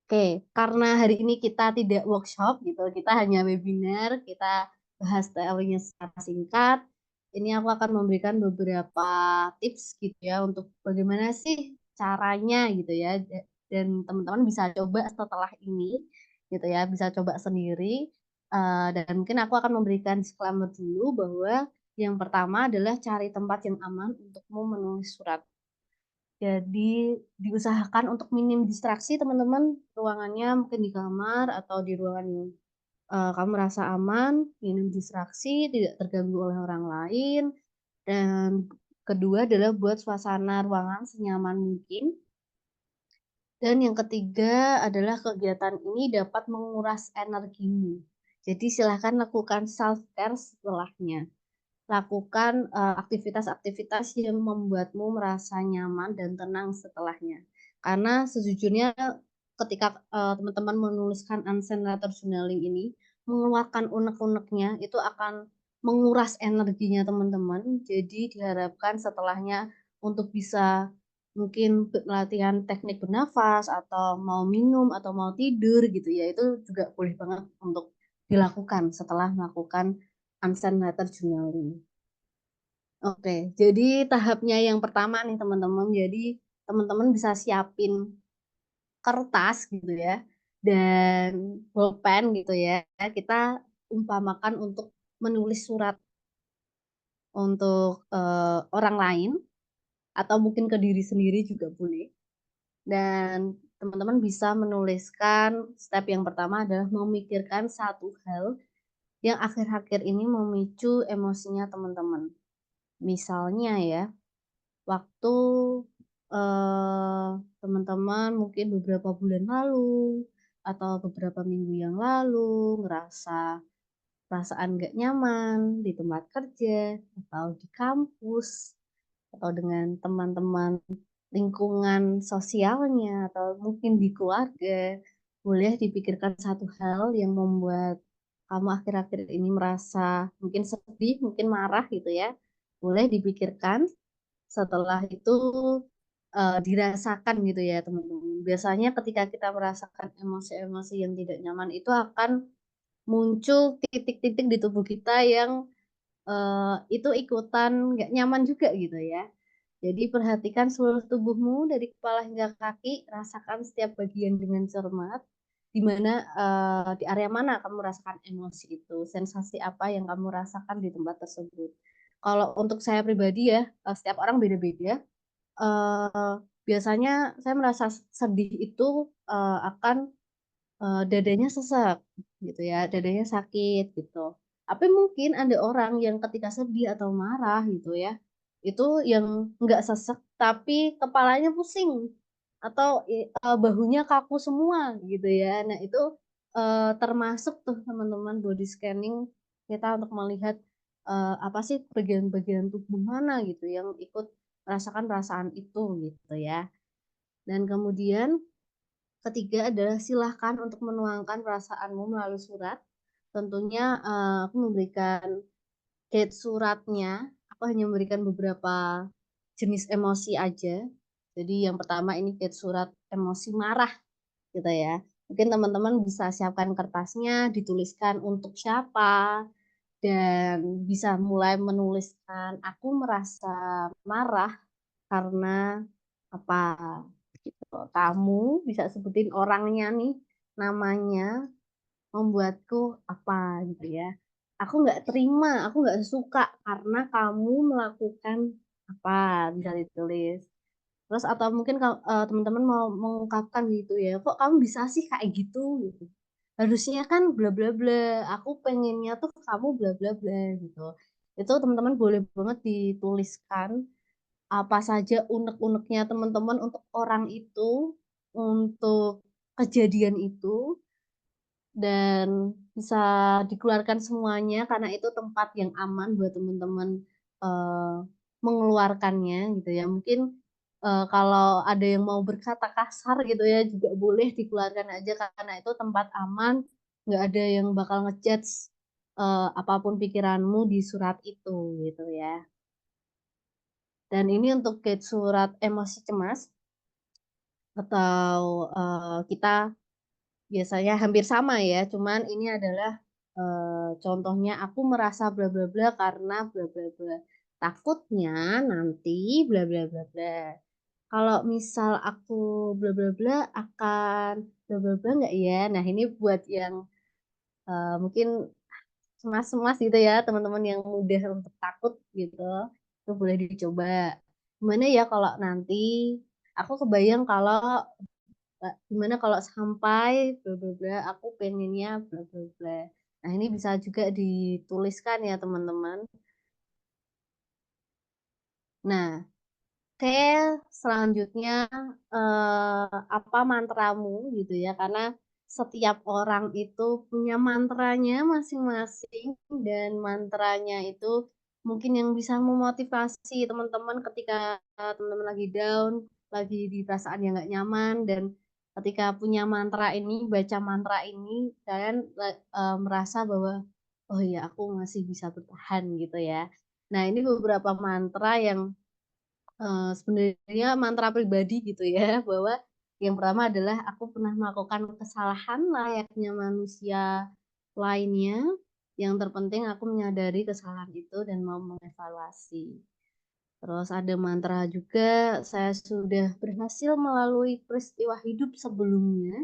Oke, karena hari ini kita tidak workshop gitu, kita hanya webinar, kita bahas teorinya secara singkat. Ini aku akan memberikan beberapa tips gitu ya untuk bagaimana sih caranya gitu ya. Dan teman-teman bisa coba setelah ini gitu ya, bisa coba sendiri. Dan mungkin aku akan memberikan disclaimer dulu bahwa yang pertama adalah cari tempat yang aman untukmu menulis surat. Jadi diusahakan untuk minim distraksi teman-teman, ruangannya mungkin di kamar atau di ruangan yang kamu merasa aman, minim distraksi, tidak terganggu oleh orang lain. Dan kedua adalah buat suasana ruangan senyaman mungkin. Dan yang ketiga adalah kegiatan ini dapat menguras energimu. Jadi silahkan lakukan self-care setelahnya. Lakukan aktivitas-aktivitas yang membuatmu merasa nyaman dan tenang setelahnya. Karena sejujurnya ketika teman-teman menuliskan unsend letter journaling ini, mengeluarkan unek-uneknya itu akan menguras energinya teman-teman. Jadi diharapkan setelahnya untuk bisa mungkin latihan teknik bernafas atau mau minum atau mau tidur gitu ya, itu juga boleh banget untuk dilakukan setelah melakukan unsend letter journaling. Oke, jadi tahapnya yang pertama nih teman-teman. Jadi teman-teman bisa siapin kertas gitu ya. dan bolpen gitu ya, kita umpamakan untuk menulis surat untuk, orang lain atau mungkin ke diri sendiri juga boleh. Dan teman-teman bisa menuliskan step yang pertama adalah memikirkan satu hal yang akhir-akhir ini memicu emosinya teman-teman. Misalnya ya, waktu, teman-teman mungkin beberapa bulan lalu atau beberapa minggu yang lalu ngerasa perasaan nggak nyaman di tempat kerja atau di kampus atau dengan teman-teman lingkungan sosialnya atau mungkin di keluarga, boleh dipikirkan satu hal yang membuat kamu akhir-akhir ini merasa mungkin sedih, mungkin marah gitu ya. Boleh dipikirkan, setelah itu, dirasakan gitu ya teman-teman. Biasanya ketika kita merasakan emosi-emosi yang tidak nyaman itu akan muncul titik-titik di tubuh kita yang, itu ikutan nggak nyaman juga gitu ya. Jadi perhatikan seluruh tubuhmu dari kepala hingga kaki, rasakan setiap bagian dengan cermat, di mana, di area mana kamu rasakan emosi itu, sensasi apa yang kamu rasakan di tempat tersebut. Kalau untuk saya pribadi ya, setiap orang beda-beda, biasanya saya merasa sedih itu, akan, dadanya sesek gitu ya, dadanya sakit gitu. Tapi mungkin ada orang yang ketika sedih atau marah gitu ya, itu yang nggak sesek tapi kepalanya pusing atau bahunya kaku semua gitu ya. Nah itu, termasuk tuh teman-teman body scanning kita untuk melihat, apa sih bagian-bagian tubuh mana gitu yang ikut merasakan perasaan itu gitu ya. Dan kemudian ketiga adalah silahkan untuk menuangkan perasaanmu melalui surat. Tentunya, aku memberikan guide suratnya, aku hanya memberikan beberapa jenis emosi aja. Jadi yang pertama ini guide surat emosi marah gitu ya. Mungkin teman-teman bisa siapkan kertasnya, dituliskan untuk siapa, dan bisa mulai menuliskan, "Aku merasa marah karena apa?" Gitu. Kamu bisa sebutin orangnya nih, namanya, membuatku apa gitu ya. Aku nggak terima, aku nggak suka karena kamu melakukan apa, bisa ditulis. Terus atau mungkin teman-teman mau mengungkapkan gitu ya, "Kok kamu bisa sih kayak gitu?" Gitu. "Harusnya kan bla bla bla, aku pengennya tuh kamu bla bla bla," gitu. Itu teman-teman boleh banget dituliskan apa saja unek-uneknya teman-teman untuk orang itu, untuk kejadian itu, dan bisa dikeluarkan semuanya karena itu tempat yang aman buat teman-teman, eee, mengeluarkannya gitu ya. Mungkin, kalau ada yang mau berkata kasar gitu ya juga boleh dikeluarkan aja karena itu tempat aman, nggak ada yang bakal nge-judge, apa pikiranmu di surat itu gitu ya. Dan ini untuk guide surat emosi cemas atau, kita biasanya hampir sama ya, cuman ini adalah, contohnya, "Aku merasa bla bla bla karena bla bla bla. Takutnya nanti bla bla bla bla. Kalau misal aku bla bla bla akan bla bla bla nggak ya?" Nah ini buat yang, mungkin cemas-cemas gitu ya, teman-teman yang mudah untuk takut gitu, itu boleh dicoba. Gimana ya kalau nanti aku kebayang kalau gimana kalau sampai bla bla bla, aku pengennya bla bla bla. Nah, ini bisa juga dituliskan ya, teman-teman. Nah, oke, selanjutnya, apa mantramu gitu ya, karena setiap orang itu punya mantranya masing-masing dan mantranya itu mungkin yang bisa memotivasi teman-teman ketika teman-teman lagi down, lagi di perasaan yang nggak nyaman dan ketika punya mantra ini, baca mantra ini, kalian merasa bahwa, "Oh ya aku masih bisa bertahan," gitu ya. Nah, ini beberapa mantra yang sebenarnya mantra pribadi gitu ya, bahwa yang pertama adalah aku pernah melakukan kesalahan layaknya manusia lainnya, yang terpenting aku menyadari kesalahan itu dan mau mengevaluasi. Terus ada mantra juga, saya sudah berhasil melalui peristiwa hidup sebelumnya,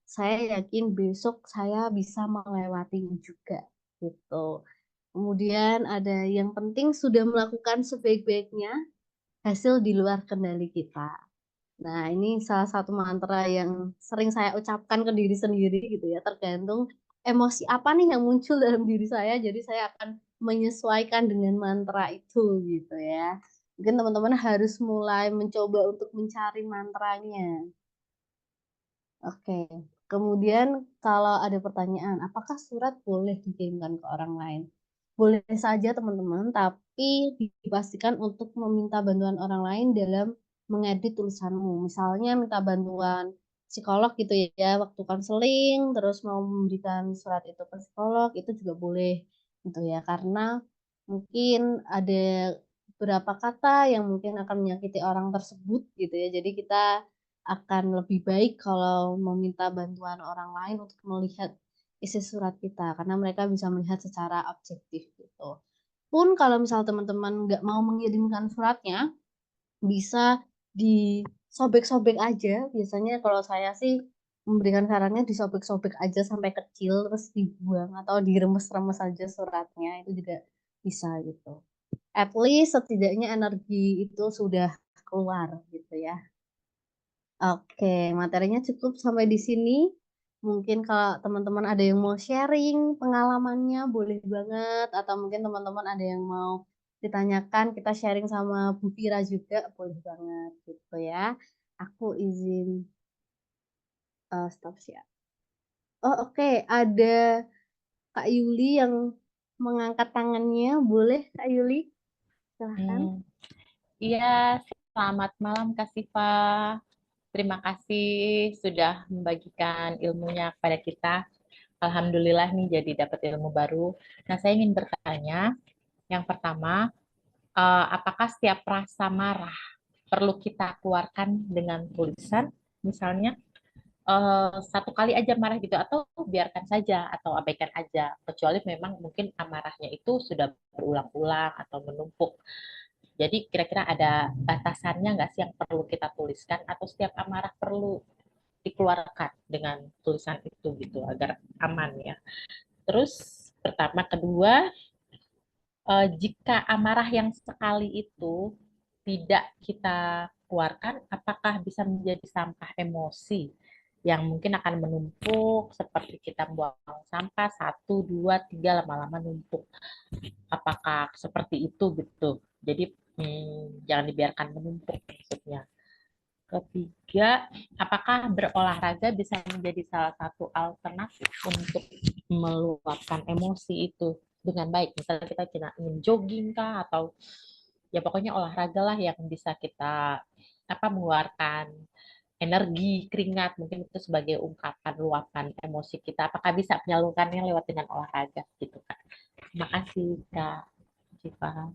saya yakin besok saya bisa melewatinya juga gitu. Kemudian ada yang penting sudah melakukan sebaik-baiknya, hasil di luar kendali kita. Nah, ini salah satu mantra yang sering saya ucapkan ke diri sendiri gitu ya, tergantung emosi apa nih yang muncul dalam diri saya, jadi saya akan menyesuaikan dengan mantra itu gitu ya. Mungkin teman-teman harus mulai mencoba untuk mencari mantranya. Oke, kemudian kalau ada pertanyaan, apakah surat boleh dikirimkan ke orang lain? Boleh saja teman-teman, tapi dipastikan untuk meminta bantuan orang lain dalam mengedit tulisanmu. Misalnya minta bantuan psikolog gitu ya, waktu konseling, terus mau memberikan surat itu ke psikolog, itu juga boleh gitu ya, karena mungkin ada beberapa kata yang mungkin akan menyakiti orang tersebut gitu ya, jadi kita akan lebih baik kalau meminta bantuan orang lain untuk melihat isi surat kita, karena mereka bisa melihat secara objektif gitu. Pun kalau misal teman-teman nggak mau mengirimkan suratnya, bisa disobek-sobek aja. Biasanya kalau saya sih memberikan sarannya disobek-sobek aja sampai kecil, terus dibuang atau diremes-remes aja suratnya, itu juga bisa gitu. At least setidaknya energi itu sudah keluar gitu ya. Oke, materinya cukup sampai di sini. Mungkin kalau teman-teman ada yang mau sharing pengalamannya, boleh banget. Atau mungkin teman-teman ada yang mau ditanyakan, kita sharing sama Bu Fira juga, boleh banget gitu ya. Aku izin stop share. Oh oke, ada Kak Yuli yang mengangkat tangannya. Boleh Kak Yuli? Silahkan. Hmm, Iya, selamat malam Kak Siva. Terima kasih sudah membagikan ilmunya kepada kita. Alhamdulillah nih jadi dapat ilmu baru. Nah, saya ingin bertanya, yang pertama, apakah setiap rasa marah perlu kita keluarkan dengan tulisan, misalnya satu kali aja marah gitu, atau biarkan saja atau abaikan aja, kecuali memang mungkin amarahnya itu sudah berulang-ulang atau menumpuk. Jadi kira-kira ada batasannya nggak sih yang perlu kita tuliskan, atau setiap amarah perlu dikeluarkan dengan tulisan itu gitu agar aman ya. Terus pertama, kedua, jika amarah yang sekali itu tidak kita keluarkan, apakah bisa menjadi sampah emosi yang mungkin akan menumpuk seperti kita buang sampah satu, dua, tiga, lama-lama numpuk. Apakah seperti itu gitu? Jadi jangan dibiarkan menumpuk maksudnya. Ketiga, apakah berolahraga bisa menjadi salah satu alternatif untuk meluapkan emosi itu dengan baik? Misalnya kita ingin jogging kah, atau ya pokoknya olahraga lah yang bisa kita mengeluarkan energi, keringat, mungkin itu sebagai ungkapan luapan emosi kita. Apakah bisa menyalurkannya lewat dengan olahraga gitu Kak? Terima kasih Kak Cipa.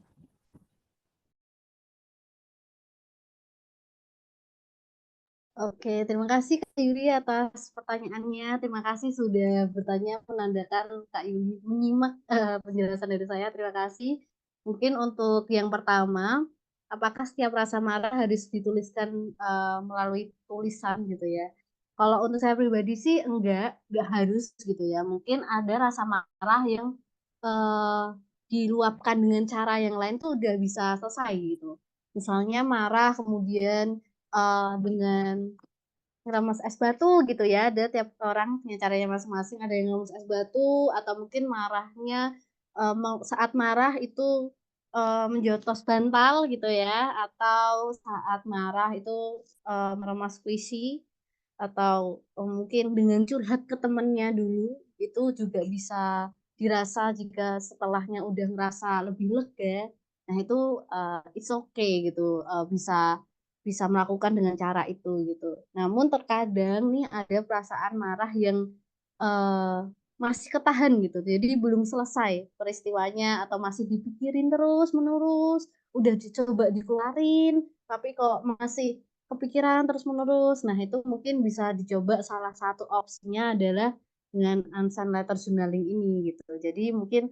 Oke, terima kasih Kak Yuli atas pertanyaannya. Terima kasih sudah bertanya, menandakan Kak Yuli menyimak penjelasan dari saya. Terima kasih. Mungkin untuk yang pertama, apakah setiap rasa marah harus dituliskan melalui tulisan gitu ya? Kalau untuk saya pribadi sih enggak harus gitu ya. Mungkin ada rasa marah yang eh, diluapkan dengan cara yang lain tuh udah bisa selesai gitu. Misalnya marah kemudian dengan ngeramas es batu gitu ya. Ada tiap orang punya caranya masing-masing. Ada yang ngeramas es batu atau mungkin marahnya saat marah itu menjotos bantal gitu ya. Atau saat marah itu meremas puisi atau mungkin dengan curhat ke temennya dulu itu juga bisa dirasa jika setelahnya udah ngerasa lebih lega. Nah itu it's okay gitu. Bisa bisa melakukan dengan cara itu gitu. Namun terkadang nih ada perasaan marah yang eh, masih ketahan gitu. Jadi belum selesai peristiwanya atau masih dipikirin terus menerus, udah dicoba dikeluarin, tapi kok masih kepikiran terus menerus. Nah, itu mungkin bisa dicoba, salah satu opsinya adalah dengan unsend letter journaling ini gitu. Jadi mungkin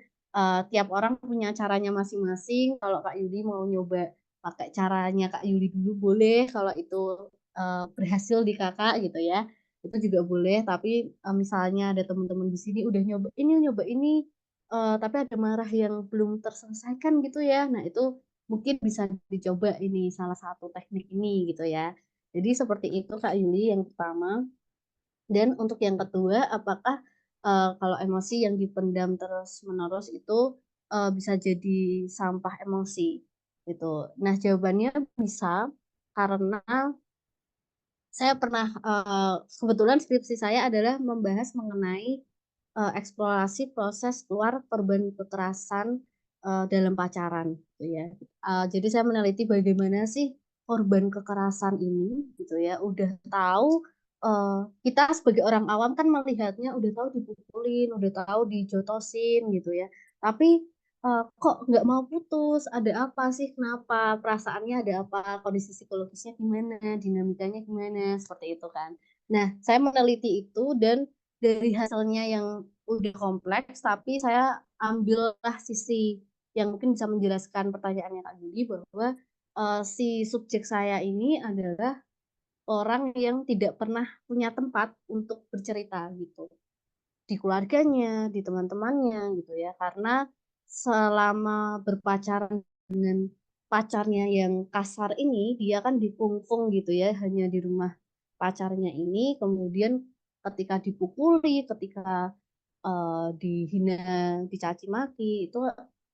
tiap orang punya caranya masing-masing. Kalau Kak Yudi mau nyoba pakai caranya Kak Yuli dulu boleh kalau itu berhasil di kakak gitu ya. itu juga boleh. Tapi misalnya ada teman-teman di sini udah nyoba ini, tapi ada marah yang belum terselesaikan gitu ya. Nah, itu mungkin bisa dicoba ini salah satu teknik ini gitu ya. Jadi seperti itu Kak Yuli yang pertama. Dan untuk yang kedua, apakah kalau emosi yang dipendam terus-menerus itu bisa jadi sampah emosi gitu. Nah, jawabannya bisa karena saya pernah kebetulan skripsi saya adalah membahas mengenai eksplorasi proses keluar korban kekerasan dalam pacaran gitu ya. Jadi saya meneliti bagaimana sih korban kekerasan ini gitu ya. Udah tahu kita sebagai orang awam kan melihatnya udah tahu dipukulin, udah tahu dijotosin gitu ya. Tapi kok nggak mau putus? Ada apa sih? Kenapa? Perasaannya ada apa? Kondisi psikologisnya gimana? Dinamikanya gimana? Seperti itu kan. Nah, saya meneliti itu dan dari hasilnya yang udah kompleks, tapi saya ambillah sisi yang mungkin bisa menjelaskan pertanyaannya Kak Juli bahwa si subjek saya ini adalah orang yang tidak pernah punya tempat untuk bercerita gitu di keluarganya, di teman-temannya gitu ya. Karena selama berpacaran dengan pacarnya yang kasar ini, dia kan dikungkung gitu ya, hanya di rumah pacarnya ini. Kemudian ketika dipukuli, ketika dihina, dicaci maki, itu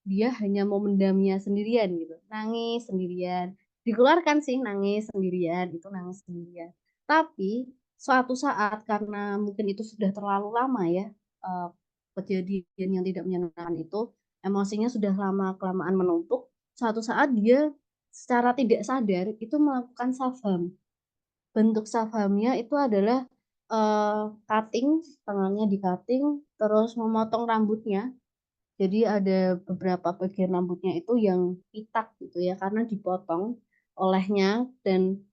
dia hanya mau mendamnya sendirian gitu, nangis sendirian, dikeluarkan sih nangis sendirian, itu nangis sendirian. Tapi suatu saat karena mungkin itu sudah terlalu lama ya, eh, kejadian yang tidak menyenangkan itu, emosinya sudah lama kelamaan menumpuk. Suatu saat dia secara tidak sadar itu melakukan self harm. Bentuk self-harmnya itu adalah cutting, tangannya di cutting, terus memotong rambutnya. Jadi ada beberapa bagian rambutnya itu yang pitak gitu ya, karena dipotong olehnya dan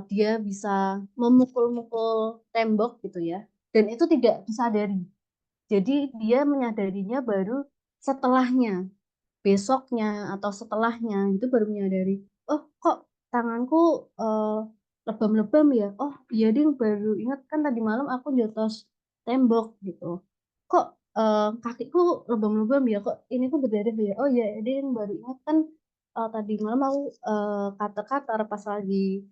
dia bisa memukul-mukul tembok gitu ya. Dan itu tidak disadari. Jadi dia menyadarinya baru setelahnya, besoknya atau setelahnya itu baru menyadari, oh kok tanganku eh, lebam-lebam ya, oh iya ding baru ingat kan tadi malam aku jotos tembok gitu, kok kakiku lebam-lebam ya, kok ini tuh berdarah ya, oh iya ding baru ingat kan tadi malam aku kata-kata pas lagi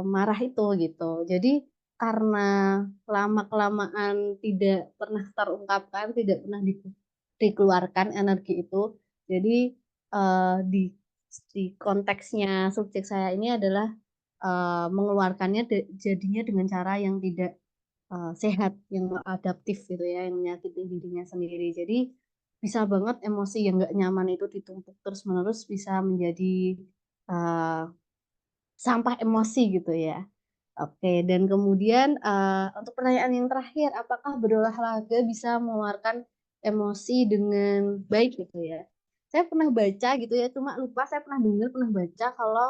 marah itu gitu. Jadi karena lama-kelamaan tidak pernah terungkapkan, tidak pernah dikeluarkan energi itu. Jadi di konteksnya subjek saya ini adalah mengeluarkannya jadinya dengan cara yang tidak sehat, yang adaptif gitu ya, yang menyakiti dirinya sendiri. Jadi bisa banget emosi yang nggak nyaman itu ditumpuk terus-menerus bisa menjadi uh, sampah emosi gitu ya. Oke, dan kemudian untuk pertanyaan yang terakhir, apakah berolahraga bisa mengeluarkan emosi dengan baik gitu ya? Saya pernah baca gitu ya, cuma lupa saya pernah dengar, pernah baca kalau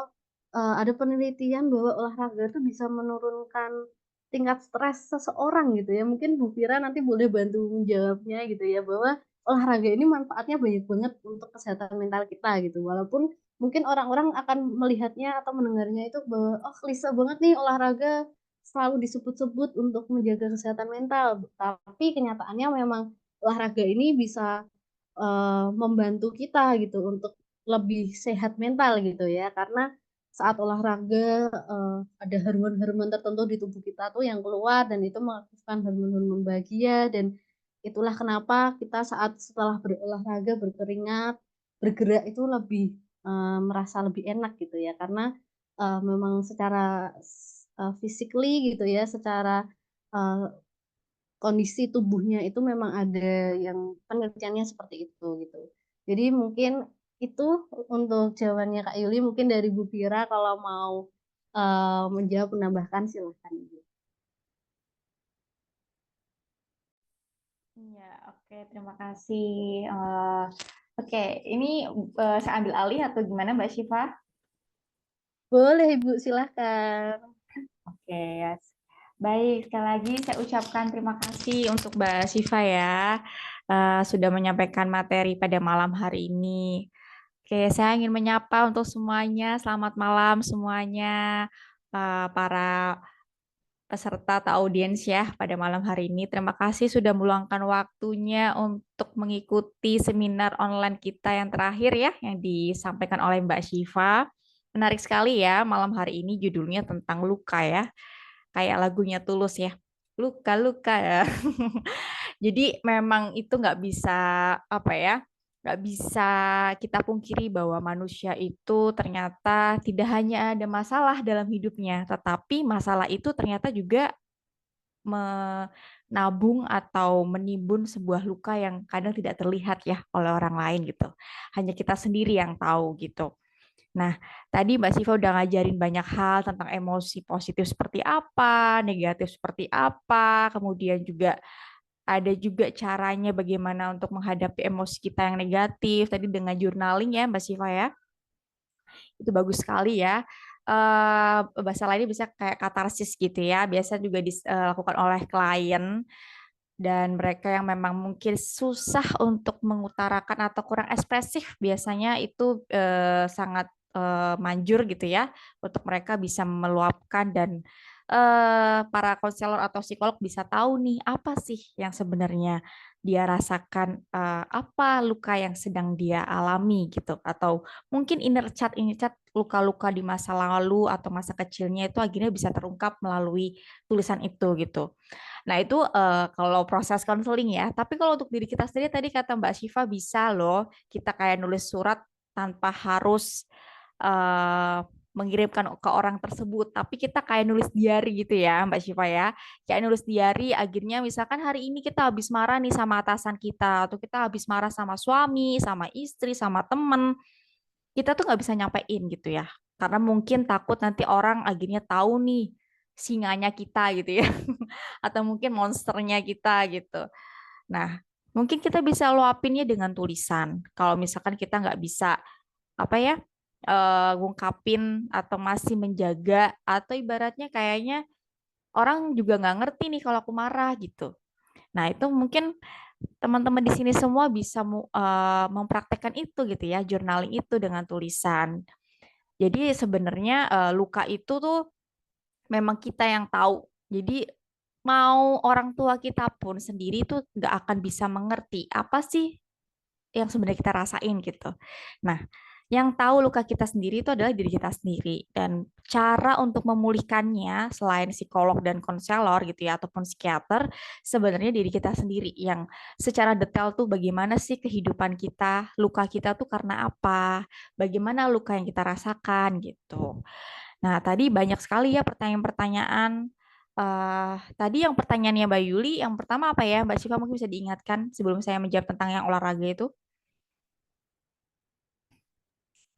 ada penelitian bahwa olahraga itu bisa menurunkan tingkat stres seseorang gitu ya. Mungkin Bu Fira nanti boleh bantu menjawabnya gitu ya, bahwa olahraga ini manfaatnya banyak banget untuk kesehatan mental kita gitu. Walaupun mungkin orang-orang akan melihatnya atau mendengarnya itu bahwa oh klise banget nih olahraga selalu disebut-sebut untuk menjaga kesehatan mental. Tapi kenyataannya memang olahraga ini bisa membantu kita gitu untuk lebih sehat mental gitu ya. Karena saat olahraga ada hormon-hormon tertentu di tubuh kita tuh yang keluar dan itu mengaktifkan hormon-hormon bahagia, dan itulah kenapa kita saat setelah berolahraga, berkeringat, bergerak itu lebih merasa lebih enak gitu ya, karena memang secara physically gitu ya, secara uh, kondisi tubuhnya itu memang ada yang penelitiannya seperti itu gitu. Jadi mungkin itu untuk jawabannya Kak Yuli. Mungkin dari Bu Fira kalau mau menjawab, menambahkan silahkan. Ya, oke, terima kasih. Oke, ini saya ambil alih atau gimana, Mbak Syifa? Boleh Ibu, silahkan. Oke, ya. Baik, sekali lagi saya ucapkan terima kasih untuk Mbak Syifa ya, sudah menyampaikan materi pada malam hari ini. Oke, saya ingin menyapa untuk semuanya. Selamat malam semuanya, para peserta atau audiens ya pada malam hari ini. Terima kasih sudah meluangkan waktunya untuk mengikuti seminar online kita yang terakhir ya, yang disampaikan oleh Mbak Syifa. Menarik sekali ya, malam hari ini judulnya tentang luka ya. Kayak lagunya Tulus ya. Luka-luka ya. Jadi memang itu nggak bisa apa ya, nggak bisa kita pungkiri bahwa manusia itu ternyata tidak hanya ada masalah dalam hidupnya, tetapi masalah itu ternyata juga menabung atau menimbun sebuah luka yang kadang tidak terlihat ya oleh orang lain gitu. Hanya kita sendiri yang tahu gitu. Nah, tadi Mbak Siva udah ngajarin banyak hal tentang emosi positif seperti apa, negatif seperti apa, kemudian juga ada juga caranya bagaimana untuk menghadapi emosi kita yang negatif. Tadi dengan journaling ya Mbak Siva ya. Itu bagus sekali ya. Bahasa lainnya bisa kayak katarsis gitu ya. Biasa juga dilakukan oleh klien dan mereka yang memang mungkin susah untuk mengutarakan atau kurang ekspresif biasanya itu sangat manjur gitu ya untuk mereka bisa meluapkan dan para konselor atau psikolog bisa tahu nih apa sih yang sebenarnya dia rasakan, apa luka yang sedang dia alami gitu atau mungkin inner child luka-luka di masa lalu atau masa kecilnya itu akhirnya bisa terungkap melalui tulisan itu gitu. Nah, itu kalau proses konseling ya. Tapi kalau untuk diri kita sendiri tadi kata Mbak Syifa bisa loh kita kayak nulis surat tanpa harus eh, mengirimkan ke orang tersebut, tapi kita kayak nulis diary gitu ya, Mbak Syifa ya. Kayak nulis diary akhirnya misalkan hari ini kita habis marah nih sama atasan kita atau kita habis marah sama suami, sama istri, sama temen. Kita tuh nggak bisa nyampein gitu ya. Karena mungkin takut nanti orang akhirnya tahu nih singanya kita gitu ya. Atau mungkin monsternya kita gitu. Nah, mungkin kita bisa luapinnya dengan tulisan. Kalau misalkan kita nggak bisa apa ya ngungkapin atau masih menjaga atau ibaratnya kayaknya orang juga nggak ngerti nih kalau aku marah gitu. Nah, itu mungkin teman-teman di sini semua bisa mempraktekkan itu gitu ya, journaling itu dengan tulisan. Jadi sebenarnya luka itu tuh memang kita yang tahu. Jadi mau orang tua kita pun sendiri tuh nggak akan bisa mengerti apa sih yang sebenarnya kita rasain gitu. Nah, yang tahu luka kita sendiri itu adalah diri kita sendiri. Dan cara untuk memulihkannya selain psikolog dan konselor gitu ya, ataupun psikiater, sebenarnya diri kita sendiri yang secara detail tuh bagaimana sih kehidupan kita, luka kita tuh karena apa, bagaimana luka yang kita rasakan gitu. Nah, tadi banyak sekali ya pertanyaan-pertanyaan. Tadi yang pertanyaannya Mbak Yuli, yang pertama apa ya? Mbak Syifa mungkin bisa diingatkan sebelum saya menjawab tentang yang olahraga itu.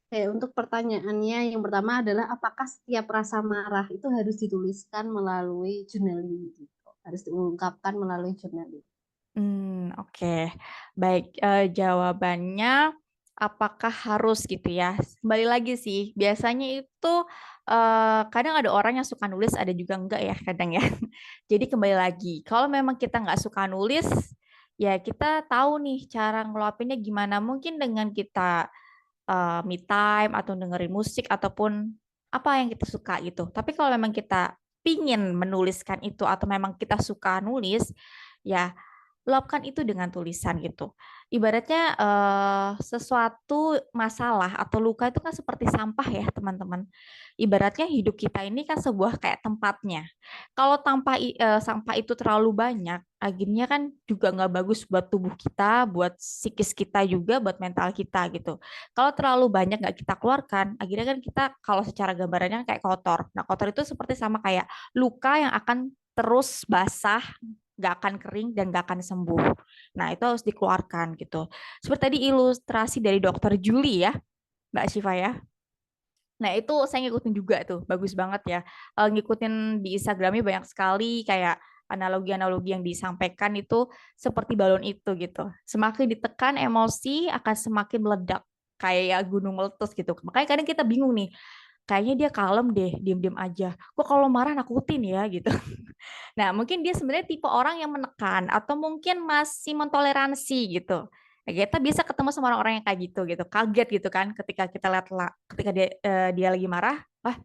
Oke, untuk pertanyaannya yang pertama adalah apakah setiap rasa marah itu harus dituliskan melalui journaling gitu. Harus diungkapkan melalui journaling. Oke. Baik, jawabannya apakah harus gitu ya? Kembali lagi sih, biasanya itu kadang ada orang yang suka nulis, ada juga enggak ya kadang ya. Jadi kembali lagi, kalau memang kita nggak suka nulis, ya kita tahu nih cara ngeluapinnya gimana. Mungkin dengan kita me time atau dengerin musik ataupun apa yang kita suka gitu. Tapi kalau memang kita pingin menuliskan itu atau memang kita suka nulis, ya luapkan itu dengan tulisan gitu. Ibaratnya sesuatu masalah atau luka itu kan seperti sampah ya teman-teman. Ibaratnya hidup kita ini kan sebuah kayak tempatnya. Kalau sampah itu terlalu banyak, akhirnya kan juga nggak bagus buat tubuh kita, buat psikis kita juga, buat mental kita gitu. Kalau terlalu banyak nggak kita keluarkan, akhirnya kan kita kalau secara gambarannya kayak kotor. Nah, kotor itu seperti sama kayak luka yang akan terus basah, nggak akan kering dan nggak akan sembuh. Nah, itu harus dikeluarkan gitu. Seperti tadi ilustrasi dari Dokter Julie ya, Mbak Syifa ya. Nah, itu saya ngikutin juga tuh, bagus banget ya. Ngikutin di Instagramnya banyak sekali kayak analogi-analogi yang disampaikan itu seperti balon itu gitu. Semakin ditekan emosi akan semakin meledak kayak gunung meletus gitu. Makanya kadang kita bingung nih, kayaknya dia kalem deh, diem-diem aja. Kok kalau marah nakutin ya gitu. Nah, mungkin dia sebenarnya tipe orang yang menekan atau mungkin masih mentoleransi gitu. Nah, kita bisa ketemu sama orang-orang yang kayak gitu, kaget gitu kan ketika kita lihat ketika dia lagi marah, wah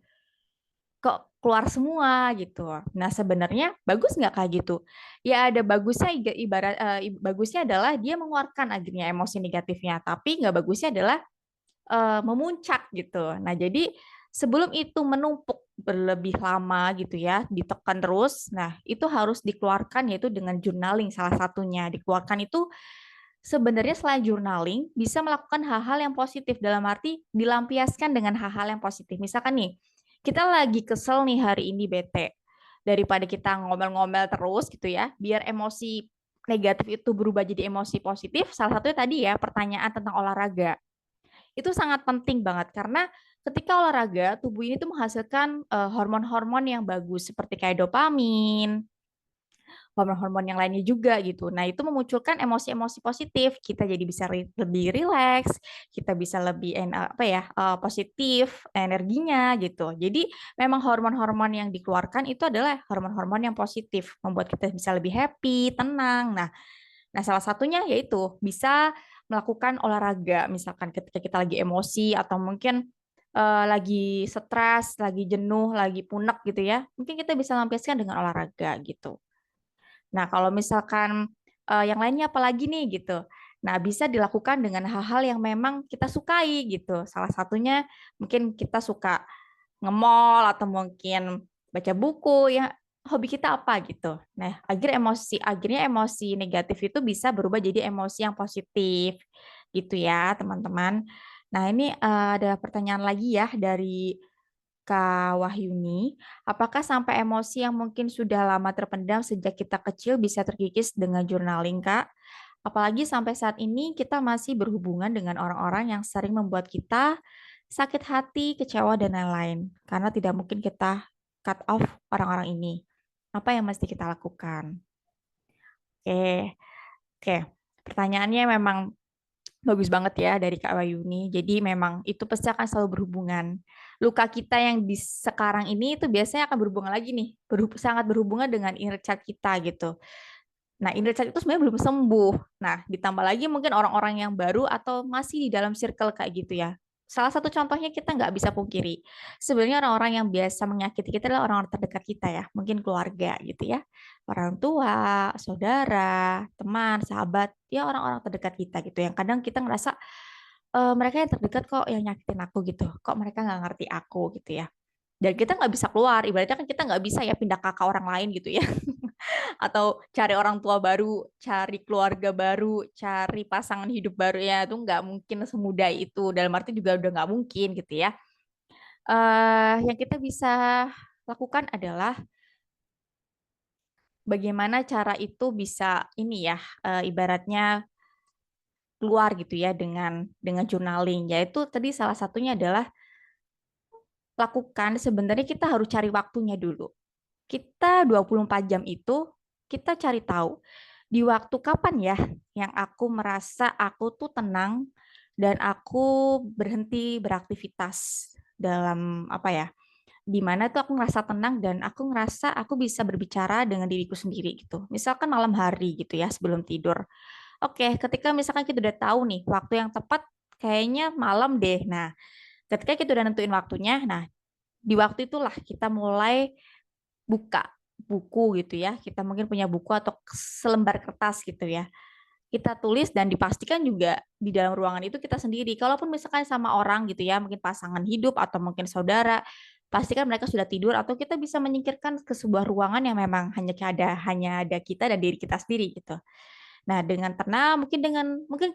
kok keluar semua gitu. Nah, sebenarnya bagus nggak kayak gitu? Ya ada bagusnya, bagusnya adalah dia mengeluarkan akhirnya emosi negatifnya, tapi nggak bagusnya adalah memuncak gitu. Nah, jadi sebelum itu menumpuk berlebih lama gitu ya, ditekan terus, nah itu harus dikeluarkan yaitu dengan journaling salah satunya. Dikeluarkan itu sebenarnya selain journaling bisa melakukan hal-hal yang positif dalam arti dilampiaskan dengan hal-hal yang positif. Misalkan nih, kita lagi kesel nih hari ini bete. Daripada kita ngomel-ngomel terus gitu ya, biar emosi negatif itu berubah jadi emosi positif, salah satunya tadi ya pertanyaan tentang olahraga. Itu sangat penting banget karena ketika olahraga, tubuh ini tuh menghasilkan hormon-hormon yang bagus seperti kayak dopamin, hormon-hormon yang lainnya juga gitu. Nah, itu memunculkan emosi-emosi positif. Kita jadi bisa lebih rileks, kita bisa lebih positif energinya gitu. Jadi memang hormon-hormon yang dikeluarkan itu adalah hormon-hormon yang positif, membuat kita bisa lebih happy, tenang. Nah, salah satunya yaitu bisa melakukan olahraga, misalkan ketika kita lagi emosi atau mungkin lagi stres, lagi jenuh, lagi punek gitu ya. Mungkin kita bisa lampiaskan dengan olahraga gitu. Nah, kalau misalkan yang lainnya apalagi nih gitu. Nah, bisa dilakukan dengan hal-hal yang memang kita sukai gitu. Salah satunya mungkin kita suka nge-mall atau mungkin baca buku ya, hobi kita apa gitu. Nah, akhirnya emosi negatif itu bisa berubah jadi emosi yang positif gitu ya, teman-teman. Nah, ini ada pertanyaan lagi ya dari Kak Wahyuni, apakah sampai emosi yang mungkin sudah lama terpendam sejak kita kecil bisa terkikis dengan journaling, Kak? Apalagi sampai saat ini kita masih berhubungan dengan orang-orang yang sering membuat kita sakit hati, kecewa, dan lain-lain. Karena tidak mungkin kita cut off orang-orang ini. Apa yang mesti kita lakukan? Oke, oke. Pertanyaannya memang bagus banget ya dari Kak Wayuni. Jadi memang itu pasti akan selalu berhubungan. Luka kita yang di sekarang ini itu biasanya akan berhubungan lagi nih, sangat berhubungan dengan inner child kita gitu. Nah, inner child itu sebenarnya belum sembuh. Nah, ditambah lagi mungkin orang-orang yang baru atau masih di dalam circle kayak gitu ya. Salah satu contohnya kita nggak bisa pungkiri. Sebenarnya orang-orang yang biasa menyakiti kita adalah orang-orang terdekat kita ya. Mungkin keluarga gitu ya. Orang tua, saudara, teman, sahabat. Ya orang-orang terdekat kita gitu. Yang kadang kita ngerasa mereka yang terdekat kok yang nyakitin aku gitu. Kok mereka nggak ngerti aku gitu ya. Dan kita nggak bisa keluar. Ibaratnya kan kita nggak bisa ya pindah kakak orang lain gitu ya. Atau cari orang tua baru, cari keluarga baru, cari pasangan hidup baru ya itu nggak mungkin semudah itu. Dalam arti juga udah nggak mungkin gitu ya. Yang kita bisa lakukan adalah bagaimana cara itu bisa ini ya, ibaratnya keluar gitu ya dengan journaling. Yaitu tadi salah satunya adalah lakukan sebenarnya kita harus cari waktunya dulu. Kita 24 jam itu kita cari tahu di waktu kapan ya yang aku merasa aku tuh tenang dan aku berhenti beraktivitas dalam apa ya, di mana tuh aku ngerasa tenang dan aku ngerasa aku bisa berbicara dengan diriku sendiri gitu. Misalkan malam hari gitu ya sebelum tidur. Oke, ketika misalkan kita udah tahu nih waktu yang tepat kayaknya malam deh. Nah, ketika kita udah nentuin waktunya, nah di waktu itulah kita mulai buka buku gitu ya. Kita mungkin punya buku atau selembar kertas gitu ya. Kita tulis dan dipastikan juga di dalam ruangan itu kita sendiri. Kalaupun misalkan sama orang gitu ya, mungkin pasangan hidup atau mungkin saudara, pastikan mereka sudah tidur atau kita bisa menyingkirkan ke sebuah ruangan yang memang hanya ada kita dan diri kita sendiri gitu. Nah, dengan tenang, mungkin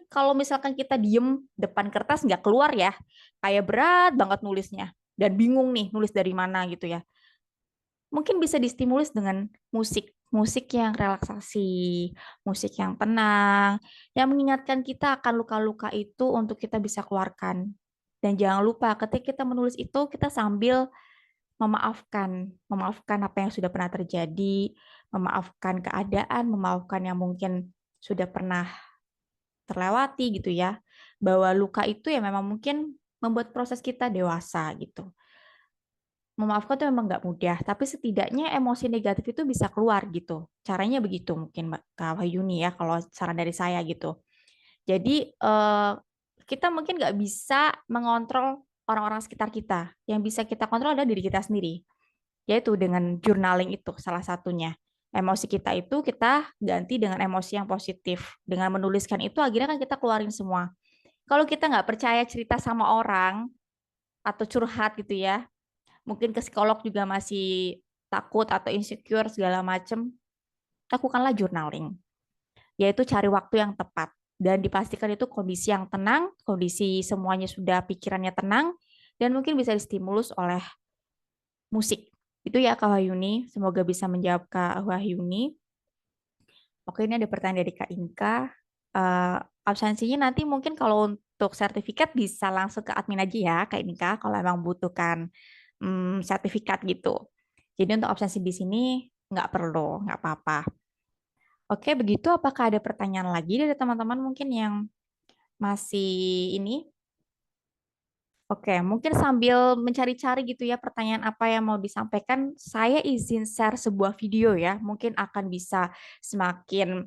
kalau misalkan kita diem depan kertas nggak keluar ya, kayak berat banget nulisnya dan bingung nih nulis dari mana gitu ya. Mungkin bisa distimulus dengan musik yang relaksasi, musik yang tenang, yang mengingatkan kita akan luka-luka itu untuk kita bisa keluarkan. Dan jangan lupa ketika kita menulis itu kita sambil memaafkan apa yang sudah pernah terjadi, memaafkan keadaan, memaafkan yang mungkin sudah pernah terlewati gitu ya. Bahwa luka itu ya memang mungkin membuat proses kita dewasa gitu. Memaafkan itu memang nggak mudah, tapi setidaknya emosi negatif itu bisa keluar gitu. Caranya begitu mungkin Mbak Kak Wahyuni ya, kalau saran dari saya gitu. Jadi kita mungkin nggak bisa mengontrol orang-orang sekitar kita. Yang bisa kita kontrol adalah diri kita sendiri. yaitu dengan journaling itu salah satunya. Emosi kita itu kita ganti dengan emosi yang positif. Dengan menuliskan itu akhirnya kan kita keluarin semua. Kalau kita nggak percaya cerita sama orang atau curhat gitu ya, mungkin ke psikolog juga masih takut atau insecure segala macam, lakukanlah journaling. Yaitu cari waktu yang tepat. Dan dipastikan itu kondisi yang tenang, kondisi semuanya sudah pikirannya tenang, dan mungkin bisa distimulus oleh musik. Itu ya Kak Wahyuni, semoga bisa menjawab Kak Wahyuni. Oke, ini ada pertanyaan dari Kak Inka. Absensinya nanti mungkin kalau untuk sertifikat bisa langsung ke admin aja ya Kak Inka, kalau emang butuhkan sertifikat gitu. Jadi untuk absensi di sini nggak perlu, nggak apa-apa. Oke, begitu apakah ada pertanyaan lagi dari teman-teman mungkin yang masih ini? Oke, mungkin sambil mencari-cari gitu ya pertanyaan apa yang mau disampaikan, saya izin share sebuah video ya, mungkin akan bisa semakin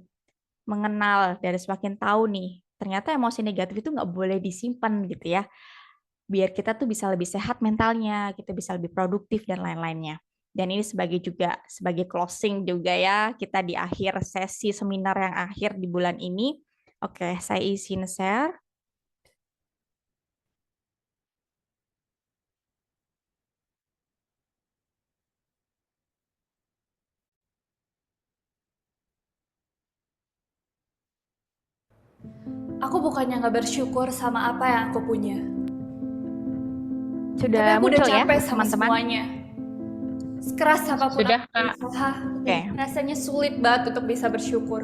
mengenal dan semakin tahu nih, ternyata emosi negatif itu nggak boleh disimpan gitu ya, biar kita tuh bisa lebih sehat mentalnya, kita bisa lebih produktif dan lain-lainnya. Dan ini sebagai closing juga ya, kita di akhir sesi seminar yang akhir di bulan ini. Oke, saya izin share. Aku bukannya nggak bersyukur sama apa yang aku punya. Tapi Sudah aku udah muncul ya capek sama teman-teman? semuanya. Sekeras apapun Sudah, aku Kak. berusaha, Oke. rasanya sulit banget untuk bisa bersyukur.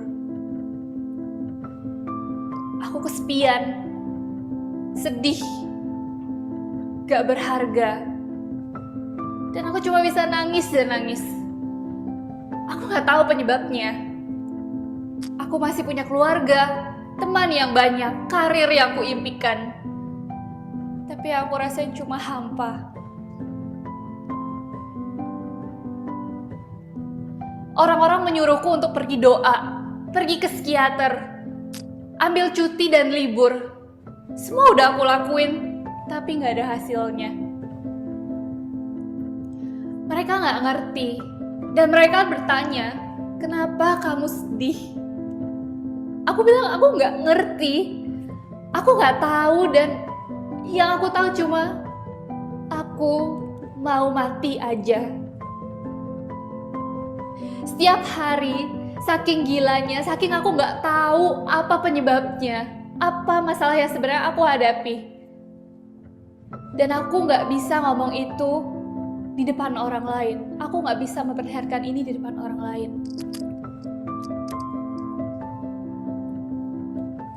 Aku kesepian, sedih, gak berharga. Dan aku cuma bisa nangis dan nangis. Aku gak tahu penyebabnya. Aku masih punya keluarga, teman yang banyak, karir yang kuimpikan. Tapi aku rasain cuma hampa. Orang-orang menyuruhku untuk pergi doa, pergi ke psikiater, ambil cuti dan libur. Semua udah aku lakuin, tapi gak ada hasilnya. Mereka gak ngerti, dan mereka bertanya, kenapa kamu sedih? Aku bilang aku gak ngerti, aku gak tahu, dan yang aku tahu cuma aku mau mati aja. Setiap hari, saking gilanya, saking aku gak tahu apa penyebabnya, apa masalah yang sebenarnya aku hadapi. Dan aku gak bisa ngomong itu di depan orang lain. Aku gak bisa memperlihatkan ini di depan orang lain.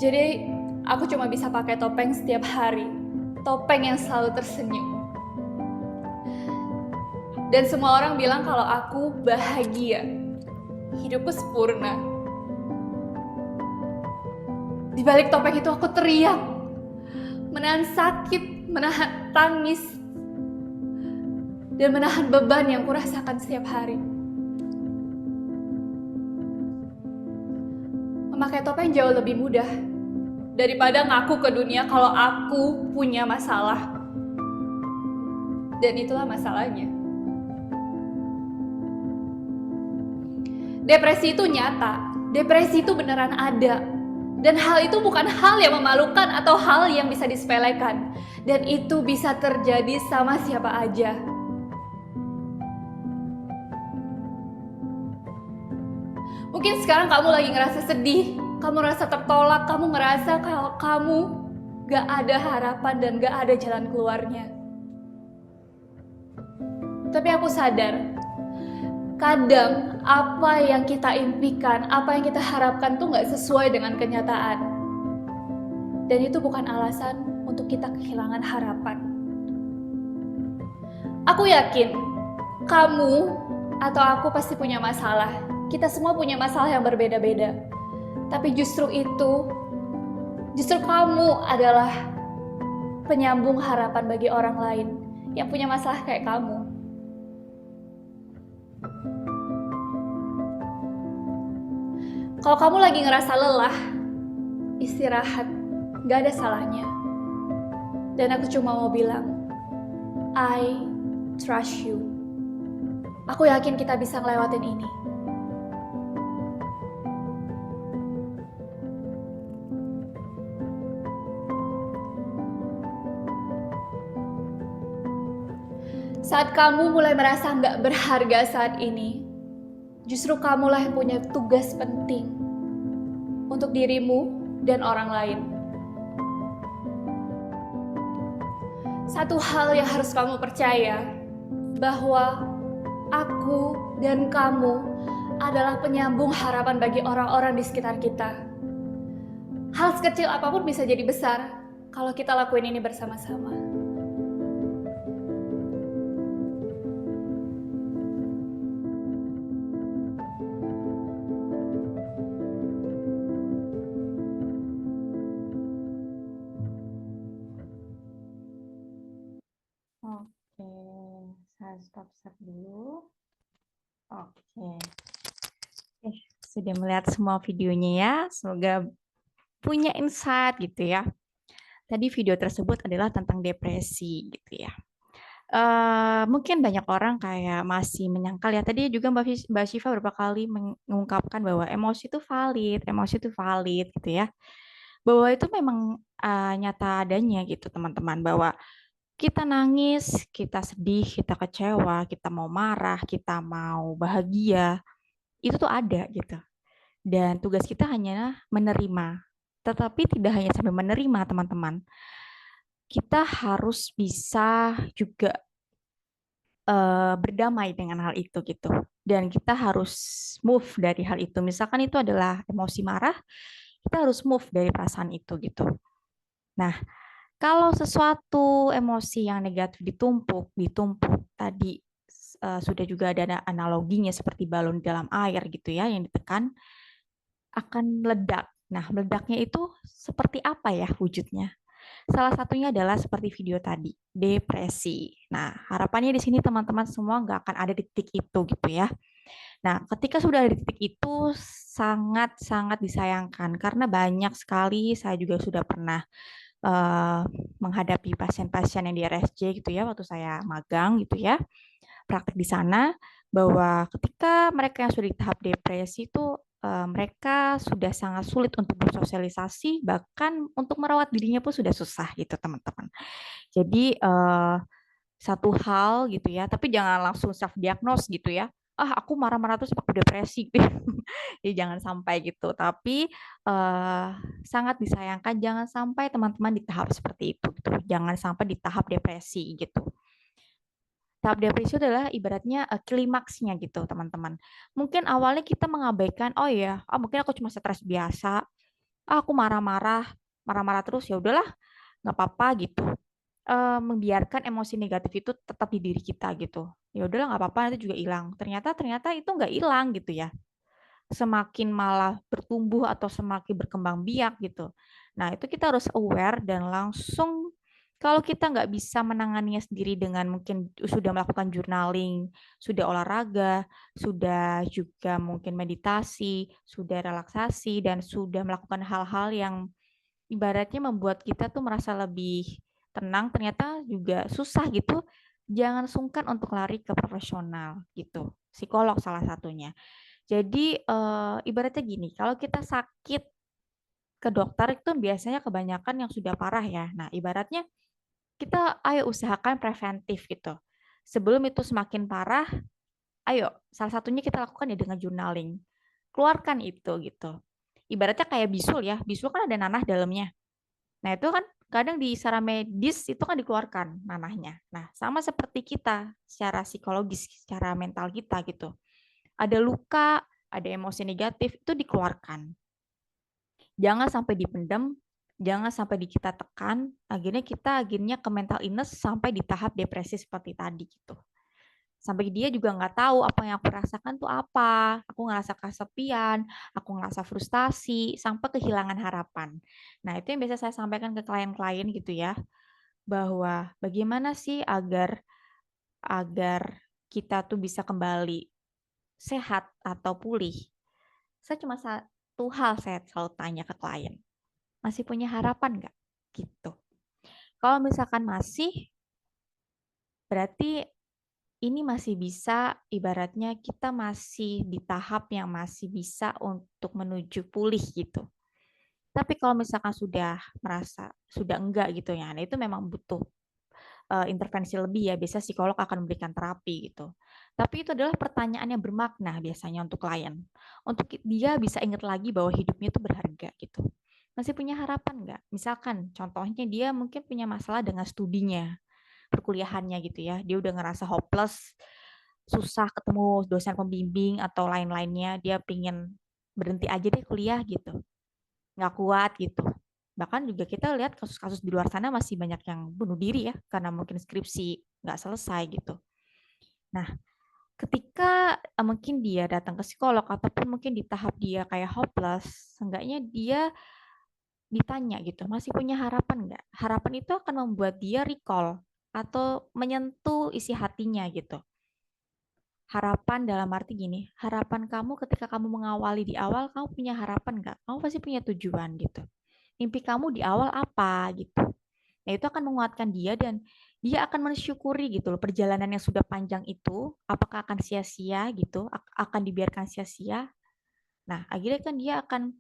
Jadi, aku cuma bisa pakai topeng setiap hari. Topeng yang selalu tersenyum. Dan semua orang bilang kalau aku bahagia. Hidupku sempurna. Di balik topeng itu aku teriak. Menahan sakit, menahan tangis. Dan menahan beban yang kurasakan setiap hari. Memakai topeng jauh lebih mudah daripada ngaku ke dunia kalau aku punya masalah. Dan itulah masalahnya. Depresi itu nyata, depresi itu beneran ada. Dan hal itu bukan hal yang memalukan atau hal yang bisa disepelekan. Dan itu bisa terjadi sama siapa aja. Mungkin sekarang kamu lagi ngerasa sedih, kamu ngerasa tertolak, kamu ngerasa kalau kamu gak ada harapan dan gak ada jalan keluarnya. Tapi aku sadar, kadang apa yang kita impikan, apa yang kita harapkan tuh gak sesuai dengan kenyataan. Dan itu bukan alasan untuk kita kehilangan harapan. Aku yakin, kamu atau aku pasti punya masalah. Kita semua punya masalah yang berbeda-beda. Tapi justru kamu adalah penyambung harapan bagi orang lain yang punya masalah kayak kamu. Kalau kamu lagi ngerasa lelah, istirahat, gak ada salahnya. Dan aku cuma mau bilang, I trust you. Aku yakin kita bisa ngelewatin ini. Saat kamu mulai merasa nggak berharga saat ini, justru kamulah yang punya tugas penting untuk dirimu dan orang lain. Satu hal yang harus kamu percaya, bahwa aku dan kamu adalah penyambung harapan bagi orang-orang di sekitar kita. Hal sekecil apapun bisa jadi besar kalau kita lakuin ini bersama-sama. Oke, saya stop dulu. Oke. Sudah melihat semua videonya ya. Semoga punya insight gitu ya. Tadi video tersebut adalah tentang depresi gitu ya. Mungkin banyak orang kayak masih menyangkal ya. Tadi juga Mbak Syifa beberapa kali mengungkapkan bahwa emosi itu valid gitu ya. Bahwa itu memang nyata adanya gitu teman-teman. Bahwa kita nangis, kita sedih, kita kecewa, kita mau marah, kita mau bahagia, itu tuh ada gitu. Dan tugas kita hanya menerima. Tetapi tidak hanya sampai menerima teman-teman. Kita harus bisa juga berdamai dengan hal itu gitu. Dan kita harus move dari hal itu. Misalkan itu adalah emosi marah, kita harus move dari perasaan itu gitu. Nah, kalau sesuatu emosi yang negatif ditumpuk tadi sudah juga ada analoginya seperti balon di dalam air gitu ya yang ditekan akan meledak. Nah, meledaknya itu seperti apa ya wujudnya? Salah satunya adalah seperti video tadi, depresi. Nah, harapannya di sini teman-teman semua nggak akan ada di titik itu gitu ya. Nah, ketika sudah ada di titik itu sangat-sangat disayangkan karena banyak sekali saya juga sudah pernah menghadapi pasien-pasien yang di RSJ gitu ya waktu saya magang gitu ya praktek di sana bahwa ketika mereka yang sudah di tahap depresi itu mereka sudah sangat sulit untuk bersosialisasi bahkan untuk merawat dirinya pun sudah susah gitu teman-teman. Jadi satu hal gitu ya, tapi jangan langsung self diagnose gitu ya. Aku marah-marah terus aku depresi. Ya jangan sampai gitu. Tapi sangat disayangkan jangan sampai teman-teman di tahap seperti itu gitu. Jangan sampai di tahap depresi gitu. Tahap depresi adalah ibaratnya klimaksnya gitu, teman-teman. Mungkin awalnya kita mengabaikan, oh ya, mungkin aku cuma stres biasa. Aku marah-marah terus ya udahlah, nggak apa-apa gitu. Membiarkan emosi negatif itu tetap di diri kita gitu. Ya udahlah nggak apa-apa nanti juga hilang. Ternyata itu nggak hilang gitu ya. Semakin malah bertumbuh atau semakin berkembang biak gitu. Nah itu kita harus aware dan langsung kalau kita nggak bisa menanganinya sendiri dengan mungkin sudah melakukan journaling, sudah olahraga, sudah juga mungkin meditasi, sudah relaksasi, dan sudah melakukan hal-hal yang ibaratnya membuat kita tuh merasa lebih tenang, ternyata juga susah gitu. Jangan sungkan untuk lari ke profesional gitu. Psikolog salah satunya. Jadi ibaratnya gini, kalau kita sakit ke dokter itu biasanya kebanyakan yang sudah parah ya. Nah, ibaratnya kita ayo usahakan preventif gitu. Sebelum itu semakin parah, ayo salah satunya kita lakukan ya dengan journaling. Keluarkan itu gitu. Ibaratnya kayak bisul ya. Bisul kan ada nanah dalamnya. Nah, itu kan kadang di secara medis itu kan dikeluarkan nanahnya. Nah, sama seperti kita secara psikologis, secara mental kita gitu. Ada luka, ada emosi negatif itu dikeluarkan. Jangan sampai dipendam, jangan sampai kita tekan, akhirnya kita ke mental illness sampai di tahap depresi seperti tadi gitu. Sampai dia juga nggak tahu apa yang aku rasakan tuh apa. Aku ngerasa kesepian, aku ngerasa frustasi, sampai kehilangan harapan. Nah, itu yang biasa saya sampaikan ke klien-klien gitu ya, bahwa bagaimana sih agar kita tuh bisa kembali sehat atau pulih. Saya cuma satu hal saya selalu tanya ke klien. Masih punya harapan nggak? Gitu. Kalau misalkan masih, berarti ini masih bisa, ibaratnya kita masih di tahap yang masih bisa untuk menuju pulih gitu. Tapi kalau misalkan sudah merasa sudah enggak gitu ya, nah itu memang butuh intervensi lebih ya, biasa psikolog akan memberikan terapi gitu. Tapi itu adalah pertanyaan yang bermakna biasanya untuk klien. Untuk dia bisa ingat lagi bahwa hidupnya itu berharga gitu. Masih punya harapan nggak? Misalkan contohnya dia mungkin punya masalah dengan studinya, perkuliahannya gitu ya. Dia udah ngerasa hopeless, susah ketemu dosen pembimbing atau lain-lainnya. Dia pingin berhenti aja deh kuliah gitu. Nggak kuat gitu. Bahkan juga kita lihat kasus-kasus di luar sana masih banyak yang bunuh diri ya, karena mungkin skripsi nggak selesai gitu. Nah, ketika mungkin dia datang ke psikolog ataupun mungkin di tahap dia kayak hopeless, seenggaknya dia ditanya gitu, masih punya harapan nggak? Harapan itu akan membuat dia recall atau menyentuh isi hatinya gitu. Harapan dalam arti gini, harapan kamu ketika kamu mengawali di awal, kamu punya harapan nggak? Kamu pasti punya tujuan gitu. Mimpi kamu di awal apa gitu. Nah, itu akan menguatkan dia dan dia akan mensyukuri gitu loh perjalanan yang sudah panjang itu, apakah akan sia-sia gitu, akan dibiarkan sia-sia. Nah, akhirnya kan dia akan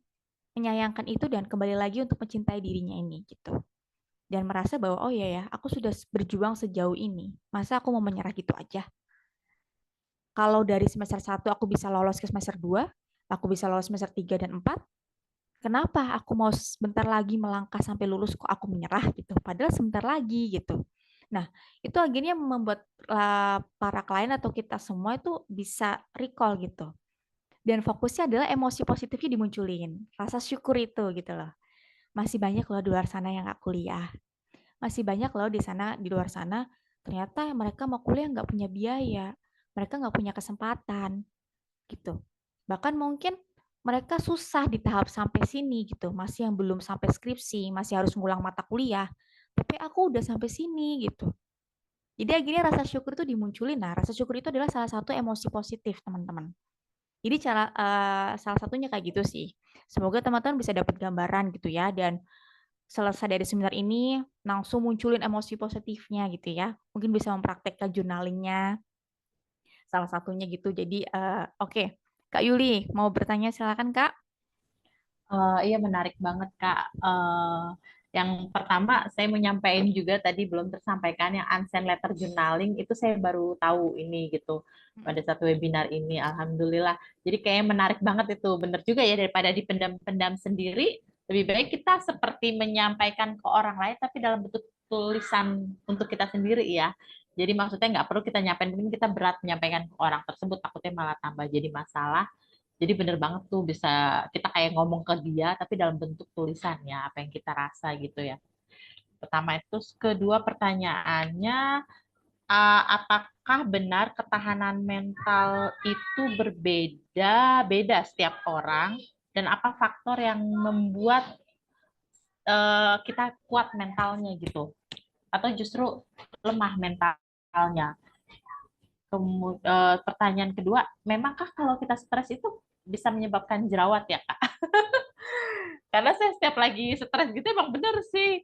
menyayangkan itu dan kembali lagi untuk mencintai dirinya ini gitu. Dan merasa bahwa oh iya ya, aku sudah berjuang sejauh ini. Masa aku mau menyerah gitu aja? Kalau dari semester 1 aku bisa lolos ke semester 2, aku bisa lolos semester 3 dan 4, kenapa aku mau sebentar lagi melangkah sampai lulus kok aku menyerah gitu. Padahal sebentar lagi gitu. Nah, itu akhirnya membuat para klien atau kita semua itu bisa recall gitu. Dan fokusnya adalah emosi positifnya dimunculin. Rasa syukur itu gitu loh. Masih banyak loh di luar sana yang nggak kuliah. Masih banyak loh di luar sana ternyata mereka mau kuliah nggak punya biaya. Mereka nggak punya kesempatan gitu. Bahkan mungkin mereka susah di tahap sampai sini gitu, masih yang belum sampai skripsi, masih harus ngulang mata kuliah. Tapi aku udah sampai sini gitu. Jadi akhirnya rasa syukur itu dimunculin. Nah, rasa syukur itu adalah salah satu emosi positif, teman-teman. Jadi salah satunya kayak gitu sih. Semoga teman-teman bisa dapat gambaran gitu ya dan selesai dari seminar ini langsung munculin emosi positifnya gitu ya. Mungkin bisa mempraktekkan journalingnya salah satunya gitu. Jadi oke. Kak Yuli, mau bertanya silakan Kak. Iya menarik banget Kak. Yang pertama saya mau nyampein juga tadi belum tersampaikan yang unsend letter journaling itu saya baru tahu ini gitu pada satu webinar ini. Alhamdulillah. Jadi kayaknya menarik banget itu. Bener juga ya daripada dipendam-pendam sendiri, lebih baik kita seperti menyampaikan ke orang lain tapi dalam bentuk tulisan untuk kita sendiri ya. Jadi maksudnya nggak perlu kita nyampein, mungkin kita berat menyampaikan ke orang tersebut takutnya malah tambah jadi masalah. Jadi bener banget tuh bisa kita kayak ngomong ke dia tapi dalam bentuk tulisannya apa yang kita rasa gitu ya. Pertama itu, kedua pertanyaannya apakah benar ketahanan mental itu berbeda-beda setiap orang dan apa faktor yang membuat kita kuat mentalnya gitu atau justru lemah mentalnya. Pertanyaan kedua, memangkah kalau kita stres itu bisa menyebabkan jerawat ya Kak? Karena saya setiap lagi stres gitu emang bener sih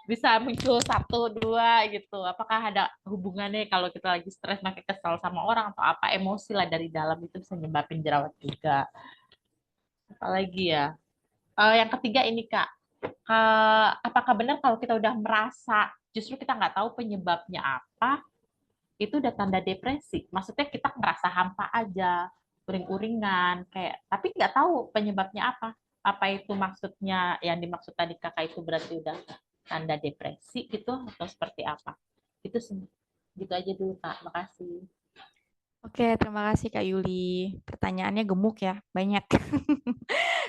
bisa muncul satu dua gitu. Apakah ada hubungannya kalau kita lagi stres makin kesal sama orang atau apa emosi lah dari dalam itu bisa nyebabin jerawat juga. Apalagi ya. Yang ketiga ini Kak, apakah benar kalau kita udah merasa justru kita nggak tahu penyebabnya apa, itu udah tanda depresi? Maksudnya kita ngerasa hampa aja, uring-uringan, kayak tapi nggak tahu penyebabnya apa. Apa itu maksudnya yang dimaksud tadi kakak itu berarti udah tanda depresi gitu atau seperti apa? Itu gitu aja dulu Kak, makasih. Oke, terima kasih Kak Yuli. Pertanyaannya gemuk ya, banyak.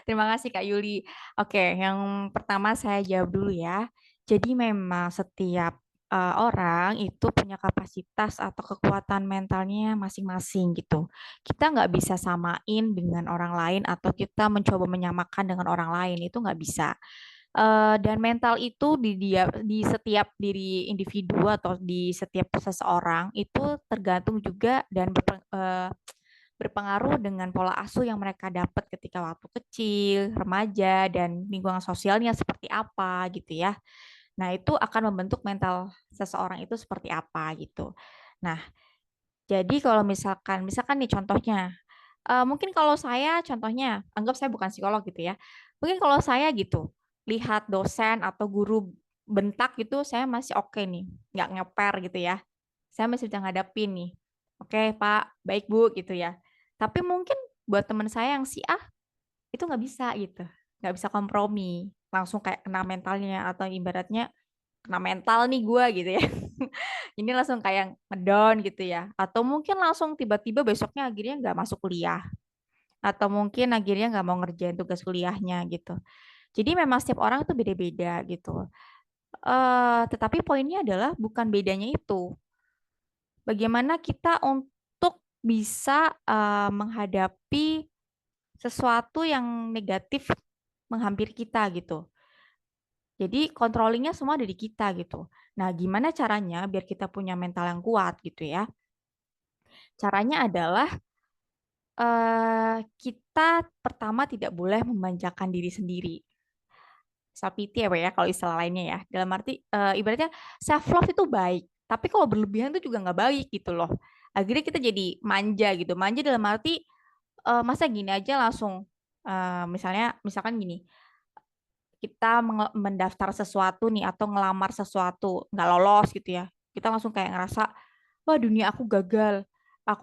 Terima kasih Kak Yuli. Oke, yang pertama saya jawab dulu ya. Jadi memang setiap orang itu punya kapasitas atau kekuatan mentalnya masing-masing gitu. Kita nggak bisa samain dengan orang lain atau kita mencoba menyamakan dengan orang lain, itu nggak bisa. Dan mental itu di setiap diri individu atau di setiap seseorang itu tergantung juga dan berpengaruh dengan pola asuh yang mereka dapat ketika waktu kecil, remaja, dan lingkungan sosialnya seperti apa gitu ya. Nah, itu akan membentuk mental seseorang itu seperti apa gitu. Nah, Jadi kalau misalkan nih contohnya, mungkin kalau saya contohnya, anggap saya bukan psikolog gitu ya. Mungkin kalau saya gitu, lihat dosen atau guru bentak gitu, saya masih oke nih, nggak ngeper gitu ya. Saya masih bisa ngadapin nih. Oke, Pak, baik Bu gitu ya. Tapi mungkin buat teman saya yang si A itu nggak bisa gitu, nggak bisa kompromi, langsung kayak kena mentalnya atau ibaratnya kena mental nih gue gitu ya. Ini langsung kayak ngedown gitu ya. Atau mungkin langsung tiba-tiba besoknya akhirnya nggak masuk kuliah. Atau mungkin akhirnya nggak mau ngerjain tugas kuliahnya gitu. Jadi memang setiap orang tuh beda-beda gitu. Tetapi poinnya adalah bukan bedanya itu. Bagaimana kita untuk bisa menghadapi sesuatu yang negatif menghampiri kita gitu. Jadi controllingnya semua ada di kita gitu. Nah, gimana caranya biar kita punya mental yang kuat gitu ya? Caranya adalah kita pertama tidak boleh memanjakan diri sendiri. Self pity ya, Pak ya, kalau istilah lainnya ya. Dalam arti ibaratnya self love itu baik, tapi kalau berlebihan itu juga nggak baik gitu loh. Akhirnya kita jadi manja gitu. Manja dalam arti masa gini aja langsung misalkan gini, kita mendaftar sesuatu nih atau ngelamar sesuatu nggak lolos gitu ya, kita langsung kayak ngerasa wah dunia aku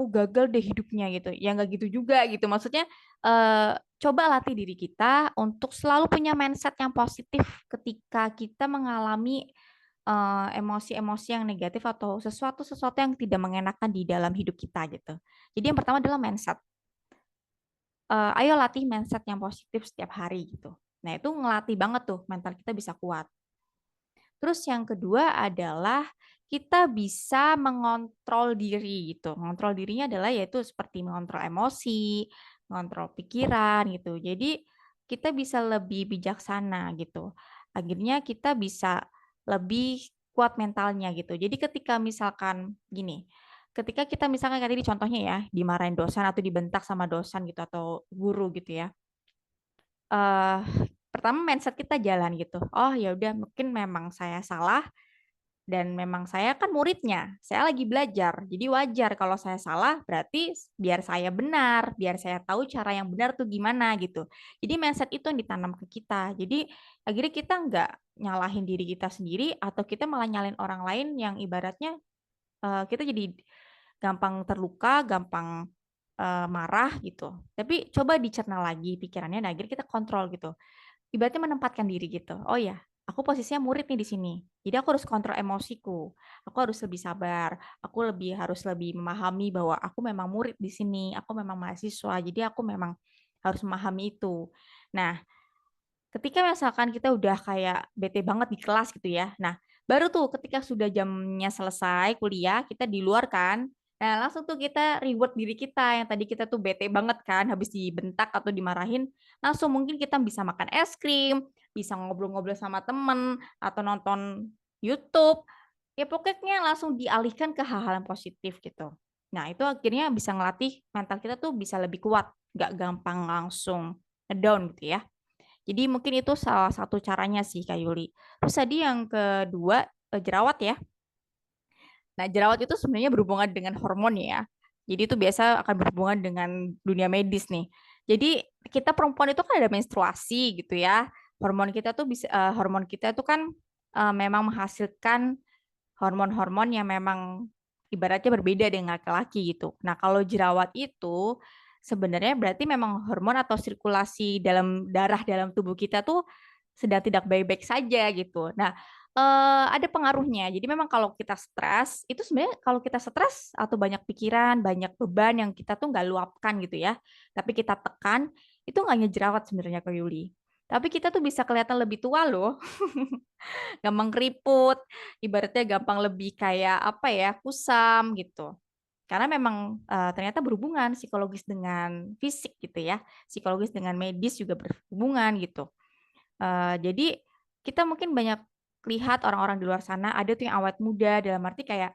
gagal deh hidupnya gitu ya, nggak gitu juga gitu maksudnya. Coba latih diri kita untuk selalu punya mindset yang positif ketika kita mengalami emosi-emosi yang negatif atau sesuatu yang tidak mengenakan di dalam hidup kita gitu. Jadi yang pertama adalah mindset. Ayo latih mindset yang positif setiap hari gitu. Nah, itu ngelatih banget tuh mental kita bisa kuat. Terus yang kedua adalah kita bisa mengontrol diri gitu. Mengontrol dirinya adalah yaitu seperti mengontrol emosi, mengontrol pikiran gitu. Jadi kita bisa lebih bijaksana gitu. Akhirnya kita bisa lebih kuat mentalnya gitu. Jadi ketika misalkan gini, ketika kita misalkan tadi contohnya ya, dimarahin dosen atau dibentak sama dosen gitu atau guru gitu ya. eh Pertama mindset kita jalan gitu. Oh ya udah mungkin memang saya salah dan memang saya kan muridnya. Saya lagi belajar. Jadi wajar kalau saya salah, berarti biar saya benar, biar saya tahu cara yang benar tuh gimana gitu. Jadi mindset itu yang ditanam ke kita. Jadi akhirnya kita nggak nyalahin diri kita sendiri atau kita malah nyalain orang lain yang ibaratnya kita jadi gampang terluka, gampang marah gitu. Tapi coba dicerna lagi pikirannya, nah akhirnya kita kontrol gitu. Ibaratnya menempatkan diri gitu. Oh ya, aku posisinya murid nih di sini. Jadi aku harus kontrol emosiku. Aku harus lebih sabar. Aku harus lebih memahami bahwa aku memang murid di sini. Aku memang mahasiswa. Jadi aku memang harus memahami itu. Nah, ketika misalkan kita udah kayak bete banget di kelas gitu ya. Nah, baru tuh ketika sudah jamnya selesai kuliah, kita di luar kan. Nah, langsung tuh kita reward diri kita yang tadi kita tuh bete banget kan habis dibentak atau dimarahin. Langsung mungkin kita bisa makan es krim, bisa ngobrol-ngobrol sama temen atau nonton YouTube. Ya pokoknya langsung dialihkan ke hal-hal yang positif gitu. Nah, itu akhirnya bisa ngelatih mental kita tuh bisa lebih kuat, nggak gampang langsung ngedown gitu ya. Jadi mungkin itu salah satu caranya sih Kak Yuli. Terus tadi yang kedua jerawat ya. Nah, jerawat itu sebenarnya berhubungan dengan hormon ya. Jadi itu biasa akan berhubungan dengan dunia medis nih. Jadi kita perempuan itu kan ada menstruasi gitu ya. Hormon kita tuh kan memang menghasilkan hormon-hormon yang memang ibaratnya berbeda dengan laki-laki gitu. Nah, kalau jerawat itu sebenarnya berarti memang hormon atau sirkulasi dalam darah dalam tubuh kita tuh sedang tidak baik-baik saja gitu. Nah, ada pengaruhnya. Jadi memang kalau kita stres, itu sebenarnya kalau kita stres atau banyak pikiran, banyak beban yang kita tuh nggak luapkan gitu ya, tapi kita tekan, itu nggak hanya jerawat sebenarnya ke Yuli. Tapi kita tuh bisa kelihatan lebih tua loh. Gampang keriput, ibaratnya gampang lebih kayak apa ya, kusam gitu. Karena memang ternyata berhubungan psikologis dengan fisik gitu ya, psikologis dengan medis juga berhubungan gitu. Jadi kita mungkin banyak lihat orang-orang di luar sana ada tuh yang awet muda dalam arti kayak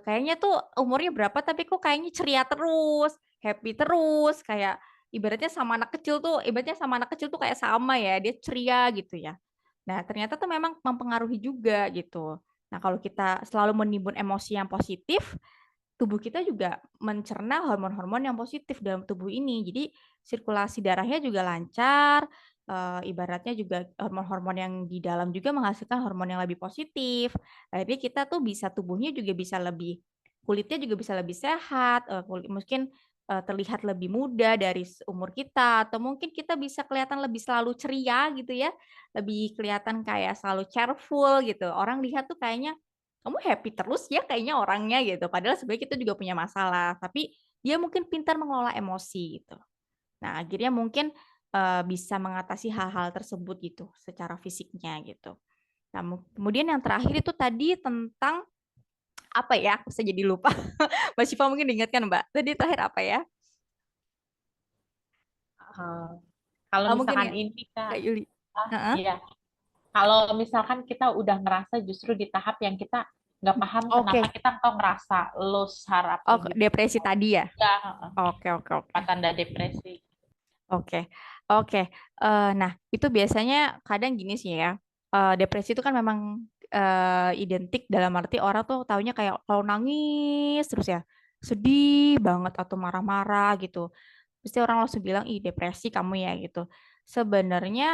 kayaknya tuh umurnya berapa tapi kok kayaknya ceria terus, happy terus, kayak ibaratnya sama anak kecil tuh kayak sama ya, dia ceria gitu ya. Nah, ternyata tuh memang mempengaruhi juga gitu. Nah, kalau kita selalu menimbun emosi yang positif, tubuh kita juga mencerna hormon-hormon yang positif dalam tubuh ini. Jadi sirkulasi darahnya juga lancar, ibaratnya juga hormon-hormon yang di dalam juga menghasilkan hormon yang lebih positif. Akhirnya kita tuh tubuhnya juga bisa kulitnya juga bisa lebih sehat, mungkin terlihat lebih muda dari umur kita, atau mungkin kita bisa kelihatan lebih selalu ceria gitu ya, lebih kelihatan kayak selalu cheerful gitu. Orang lihat tuh kayaknya kamu happy terus ya kayaknya orangnya gitu. Padahal sebenarnya kita juga punya masalah, tapi dia mungkin pintar mengelola emosi gitu. Nah, akhirnya mungkin bisa mengatasi hal-hal tersebut gitu secara fisiknya gitu. Nah, kemudian yang terakhir itu tadi tentang apa ya? Aku saya jadi lupa. Mbak Syifa mungkin diingatkan, Mbak. Tadi terakhir apa ya? Kalau Mungkin misalkan ya, ini Kak, Kak Yuli. Heeh. iya. Kalau misalkan kita udah ngerasa justru di tahap yang kita nggak paham kenapa Oke. kita kok ngerasa low saraf Oh, kayak gitu. depresi tadi ya? Ya, Oke. apa tanda depresi. Oke. Nah, itu biasanya kadang gini sih ya. Depresi itu kan memang identik dalam arti orang tuh taunya kayak kalau nangis terus ya, sedih banget atau marah-marah gitu. Pasti orang langsung bilang, ih depresi kamu ya gitu. Sebenarnya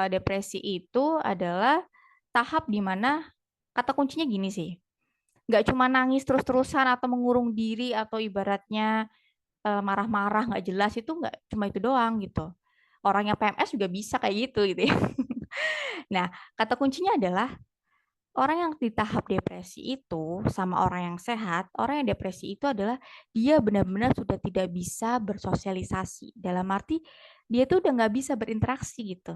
depresi itu adalah tahap di mana kata kuncinya gini sih. Nggak cuma nangis terus-terusan atau mengurung diri atau ibaratnya marah-marah nggak jelas itu nggak cuma itu doang gitu. Orang yang PMS juga bisa kayak gitu ya. Nah, kata kuncinya adalah orang yang di tahap depresi itu sama orang yang sehat, orang yang depresi itu adalah dia benar-benar sudah tidak bisa bersosialisasi. Dalam arti dia tuh udah nggak bisa berinteraksi gitu.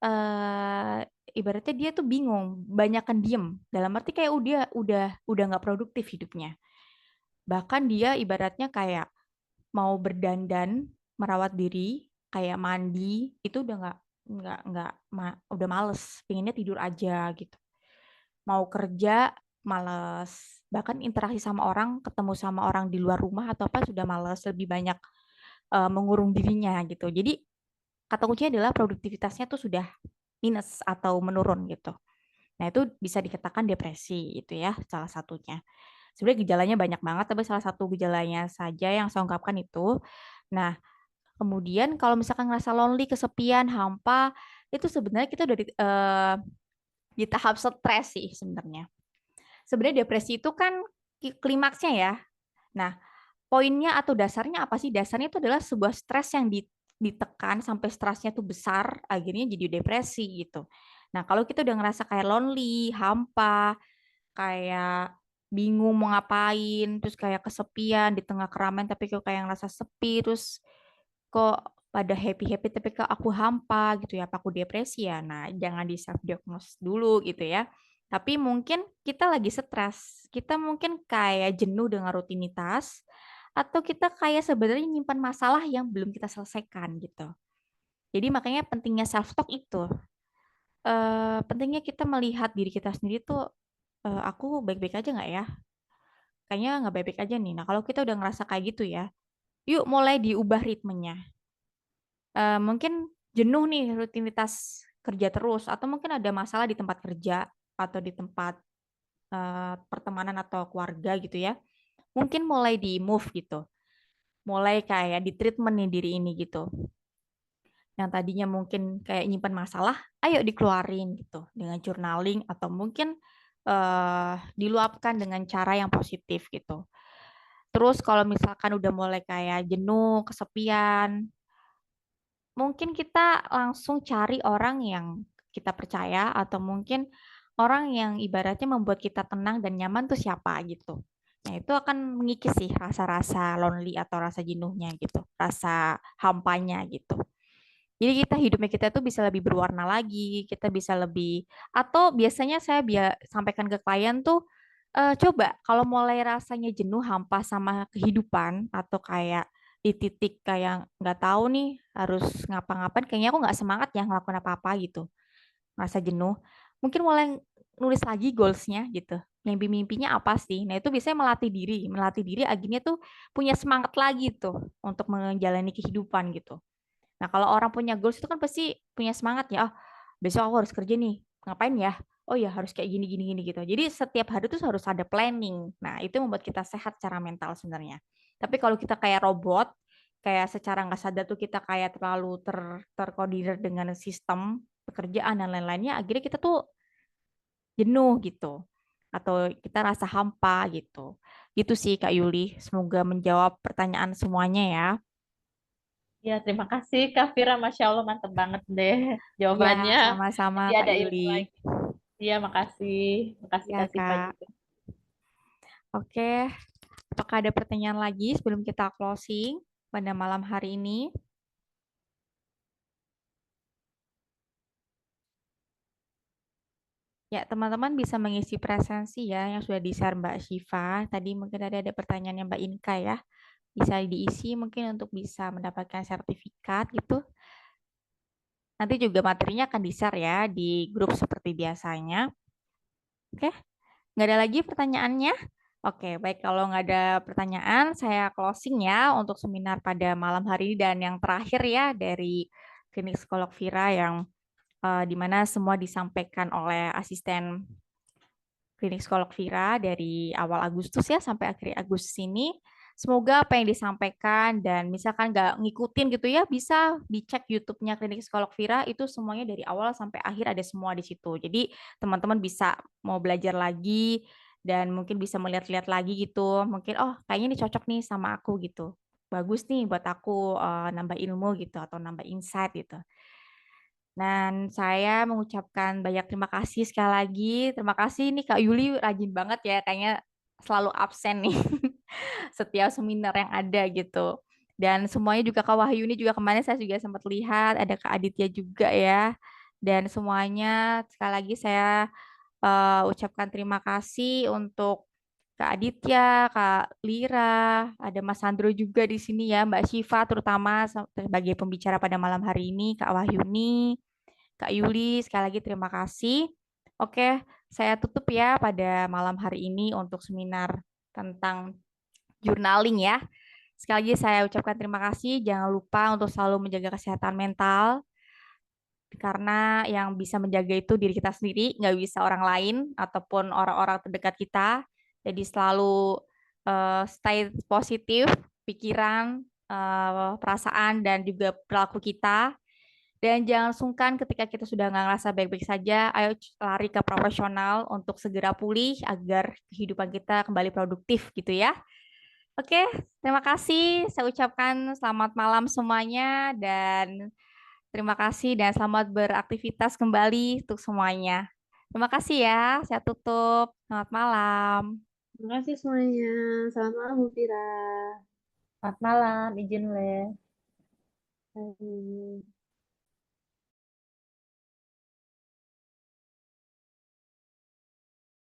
eh Ibaratnya dia tuh bingung, banyakan diem. Dalam arti kayak udah nggak produktif hidupnya. Bahkan dia ibaratnya kayak mau berdandan, merawat diri, kayak mandi, itu udah udah males, pengennya tidur aja gitu. Mau kerja, males. Bahkan interaksi sama orang, ketemu sama orang di luar rumah atau apa sudah males, lebih banyak mengurung dirinya gitu. Jadi kata kuncinya adalah produktivitasnya tuh sudah minus atau menurun gitu. Nah, itu bisa dikatakan depresi itu ya, salah satunya. Sebenarnya gejalanya banyak banget, tapi salah satu gejalanya saja yang saya ungkapkan itu. Nah, kemudian kalau misalkan ngerasa lonely, kesepian, hampa, itu sebenarnya kita udah di tahap stres sih sebenarnya. Sebenarnya depresi itu kan klimaksnya ya. Nah, poinnya atau dasarnya apa sih? Dasarnya itu adalah sebuah stres yang ditekan sampai stresnya tuh besar, akhirnya jadi depresi gitu. Nah, kalau kita udah ngerasa kayak lonely, hampa, kayak bingung mau ngapain, terus kayak kesepian di tengah keramaian tapi kok kayak ngerasa sepi, terus kok pada happy-happy tapi kok aku hampa gitu ya, apa aku depresi ya? Nah, jangan di self diagnose dulu gitu ya. Tapi mungkin kita lagi stres, kita mungkin kayak jenuh dengan rutinitas, atau kita kayak sebenarnya nyimpan masalah yang belum kita selesaikan gitu. Jadi makanya pentingnya self talk itu. Pentingnya kita melihat diri kita sendiri tuh, aku baik-baik aja nggak ya? Kayaknya nggak baik-baik aja nih. Nah, kalau kita udah ngerasa kayak gitu ya, yuk mulai diubah ritmenya. Mungkin jenuh nih rutinitas kerja terus, atau mungkin ada masalah di tempat kerja atau di tempat pertemanan atau keluarga gitu ya. Mungkin mulai di move gitu, mulai kayak di treatment nih diri ini gitu. Yang tadinya mungkin kayak nyimpan masalah, ayo dikeluarin gitu dengan journaling atau mungkin diluapkan dengan cara yang positif gitu. Terus kalau misalkan udah mulai kayak jenuh, kesepian, mungkin kita langsung cari orang yang kita percaya atau mungkin orang yang ibaratnya membuat kita tenang dan nyaman tuh siapa gitu. Nah, itu akan mengikis sih rasa-rasa lonely atau rasa jenuhnya gitu, rasa hampanya gitu. Jadi hidupnya kita tuh bisa lebih berwarna lagi, kita bisa lebih, atau biasanya saya sampaikan ke klien tuh, coba kalau mulai rasanya jenuh, hampa sama kehidupan atau kayak di titik kayak nggak tahu nih harus ngapa-ngapain, kayaknya aku nggak semangat ya ngelakuin apa-apa gitu, ngerasa jenuh, mungkin mulai nulis lagi goals-nya gitu. Mimpi-mimpinya apa sih? Nah, itu biasanya melatih diri akhirnya tuh punya semangat lagi tuh untuk menjalani kehidupan gitu. Nah, kalau orang punya goals itu kan pasti punya semangat ya. Oh, besok aku harus kerja nih, ngapain ya? Oh ya harus kayak gini gini gini gitu. Jadi setiap hari tuh harus ada planning. Nah, itu yang membuat kita sehat secara mental sebenarnya. Tapi kalau kita kayak robot, kayak secara nggak sadar tuh kita kayak terlalu terkoordinir dengan sistem pekerjaan dan lain-lainnya, akhirnya kita tuh jenuh gitu. Atau kita rasa hampa gitu. Gitu sih Kak Yuli. Semoga menjawab pertanyaan semuanya ya. Ya, terima kasih Kak Fira. Masya Allah, mantep banget deh Ya, jawabannya. sama-sama Jadi Kak ada Yuli. ilmu lagi. Iya, makasih. Makasih Ya, Kak Siva Kak. juga. Oke, apakah ada pertanyaan lagi sebelum kita closing pada malam hari ini? Ya, teman-teman bisa mengisi presensi ya yang sudah di-share Mbak Syifa. Tadi mungkin ada pertanyaannya Mbak Inka ya. Bisa diisi mungkin untuk bisa mendapatkan sertifikat gitu. Nanti juga materinya akan di-share ya di grup seperti biasanya. Oke, nggak ada lagi pertanyaannya? Oke, baik kalau nggak ada pertanyaan, saya closing ya untuk seminar pada malam hari ini dan yang terakhir ya dari Klinik Psikolog Vira yang di mana semua disampaikan oleh asisten Klinik Psikolog Vira dari awal Agustus ya sampai akhir Agustus ini. Semoga apa yang disampaikan dan misalkan nggak ngikutin gitu ya, bisa dicek YouTube-nya Klinik Psikolog Vira, itu semuanya dari awal sampai akhir ada semua di situ. Jadi teman-teman bisa mau belajar lagi dan mungkin bisa melihat-lihat lagi gitu. Mungkin oh kayaknya ini cocok nih sama aku gitu. Bagus nih buat aku nambah ilmu gitu atau nambah insight gitu. Dan saya mengucapkan banyak terima kasih sekali lagi. Terima kasih nih Kak Yuli rajin banget ya, kayaknya selalu absen nih setiap seminar yang ada gitu. Dan semuanya juga Kak Wahyu ini juga kemarin saya juga sempat lihat, ada Kak Aditya juga ya. Dan semuanya sekali lagi saya ucapkan terima kasih untuk Kak Aditya, Kak Lira, ada Mas Sandro juga di sini ya, Mbak Syifa terutama sebagai pembicara pada malam hari ini, Kak Wahyuni, Kak Yuli, sekali lagi terima kasih. Oke, saya tutup ya pada malam hari ini untuk seminar tentang journaling ya. Sekali lagi saya ucapkan terima kasih. Jangan lupa untuk selalu menjaga kesehatan mental, karena yang bisa menjaga itu diri kita sendiri, nggak bisa orang lain ataupun orang-orang terdekat kita. Jadi selalu stay positif, pikiran, perasaan, dan juga perilaku kita. Dan jangan sungkan ketika kita sudah nggak ngerasa baik-baik saja, ayo lari ke profesional untuk segera pulih agar kehidupan kita kembali produktif gitu ya. Oke, terima kasih. Saya ucapkan selamat malam semuanya dan terima kasih dan selamat beraktivitas kembali untuk semuanya. Terima kasih ya. Saya tutup. Selamat malam. Terima kasih semuanya. Selamat malam, Bu Fira. Selamat malam, izin Les. Bye.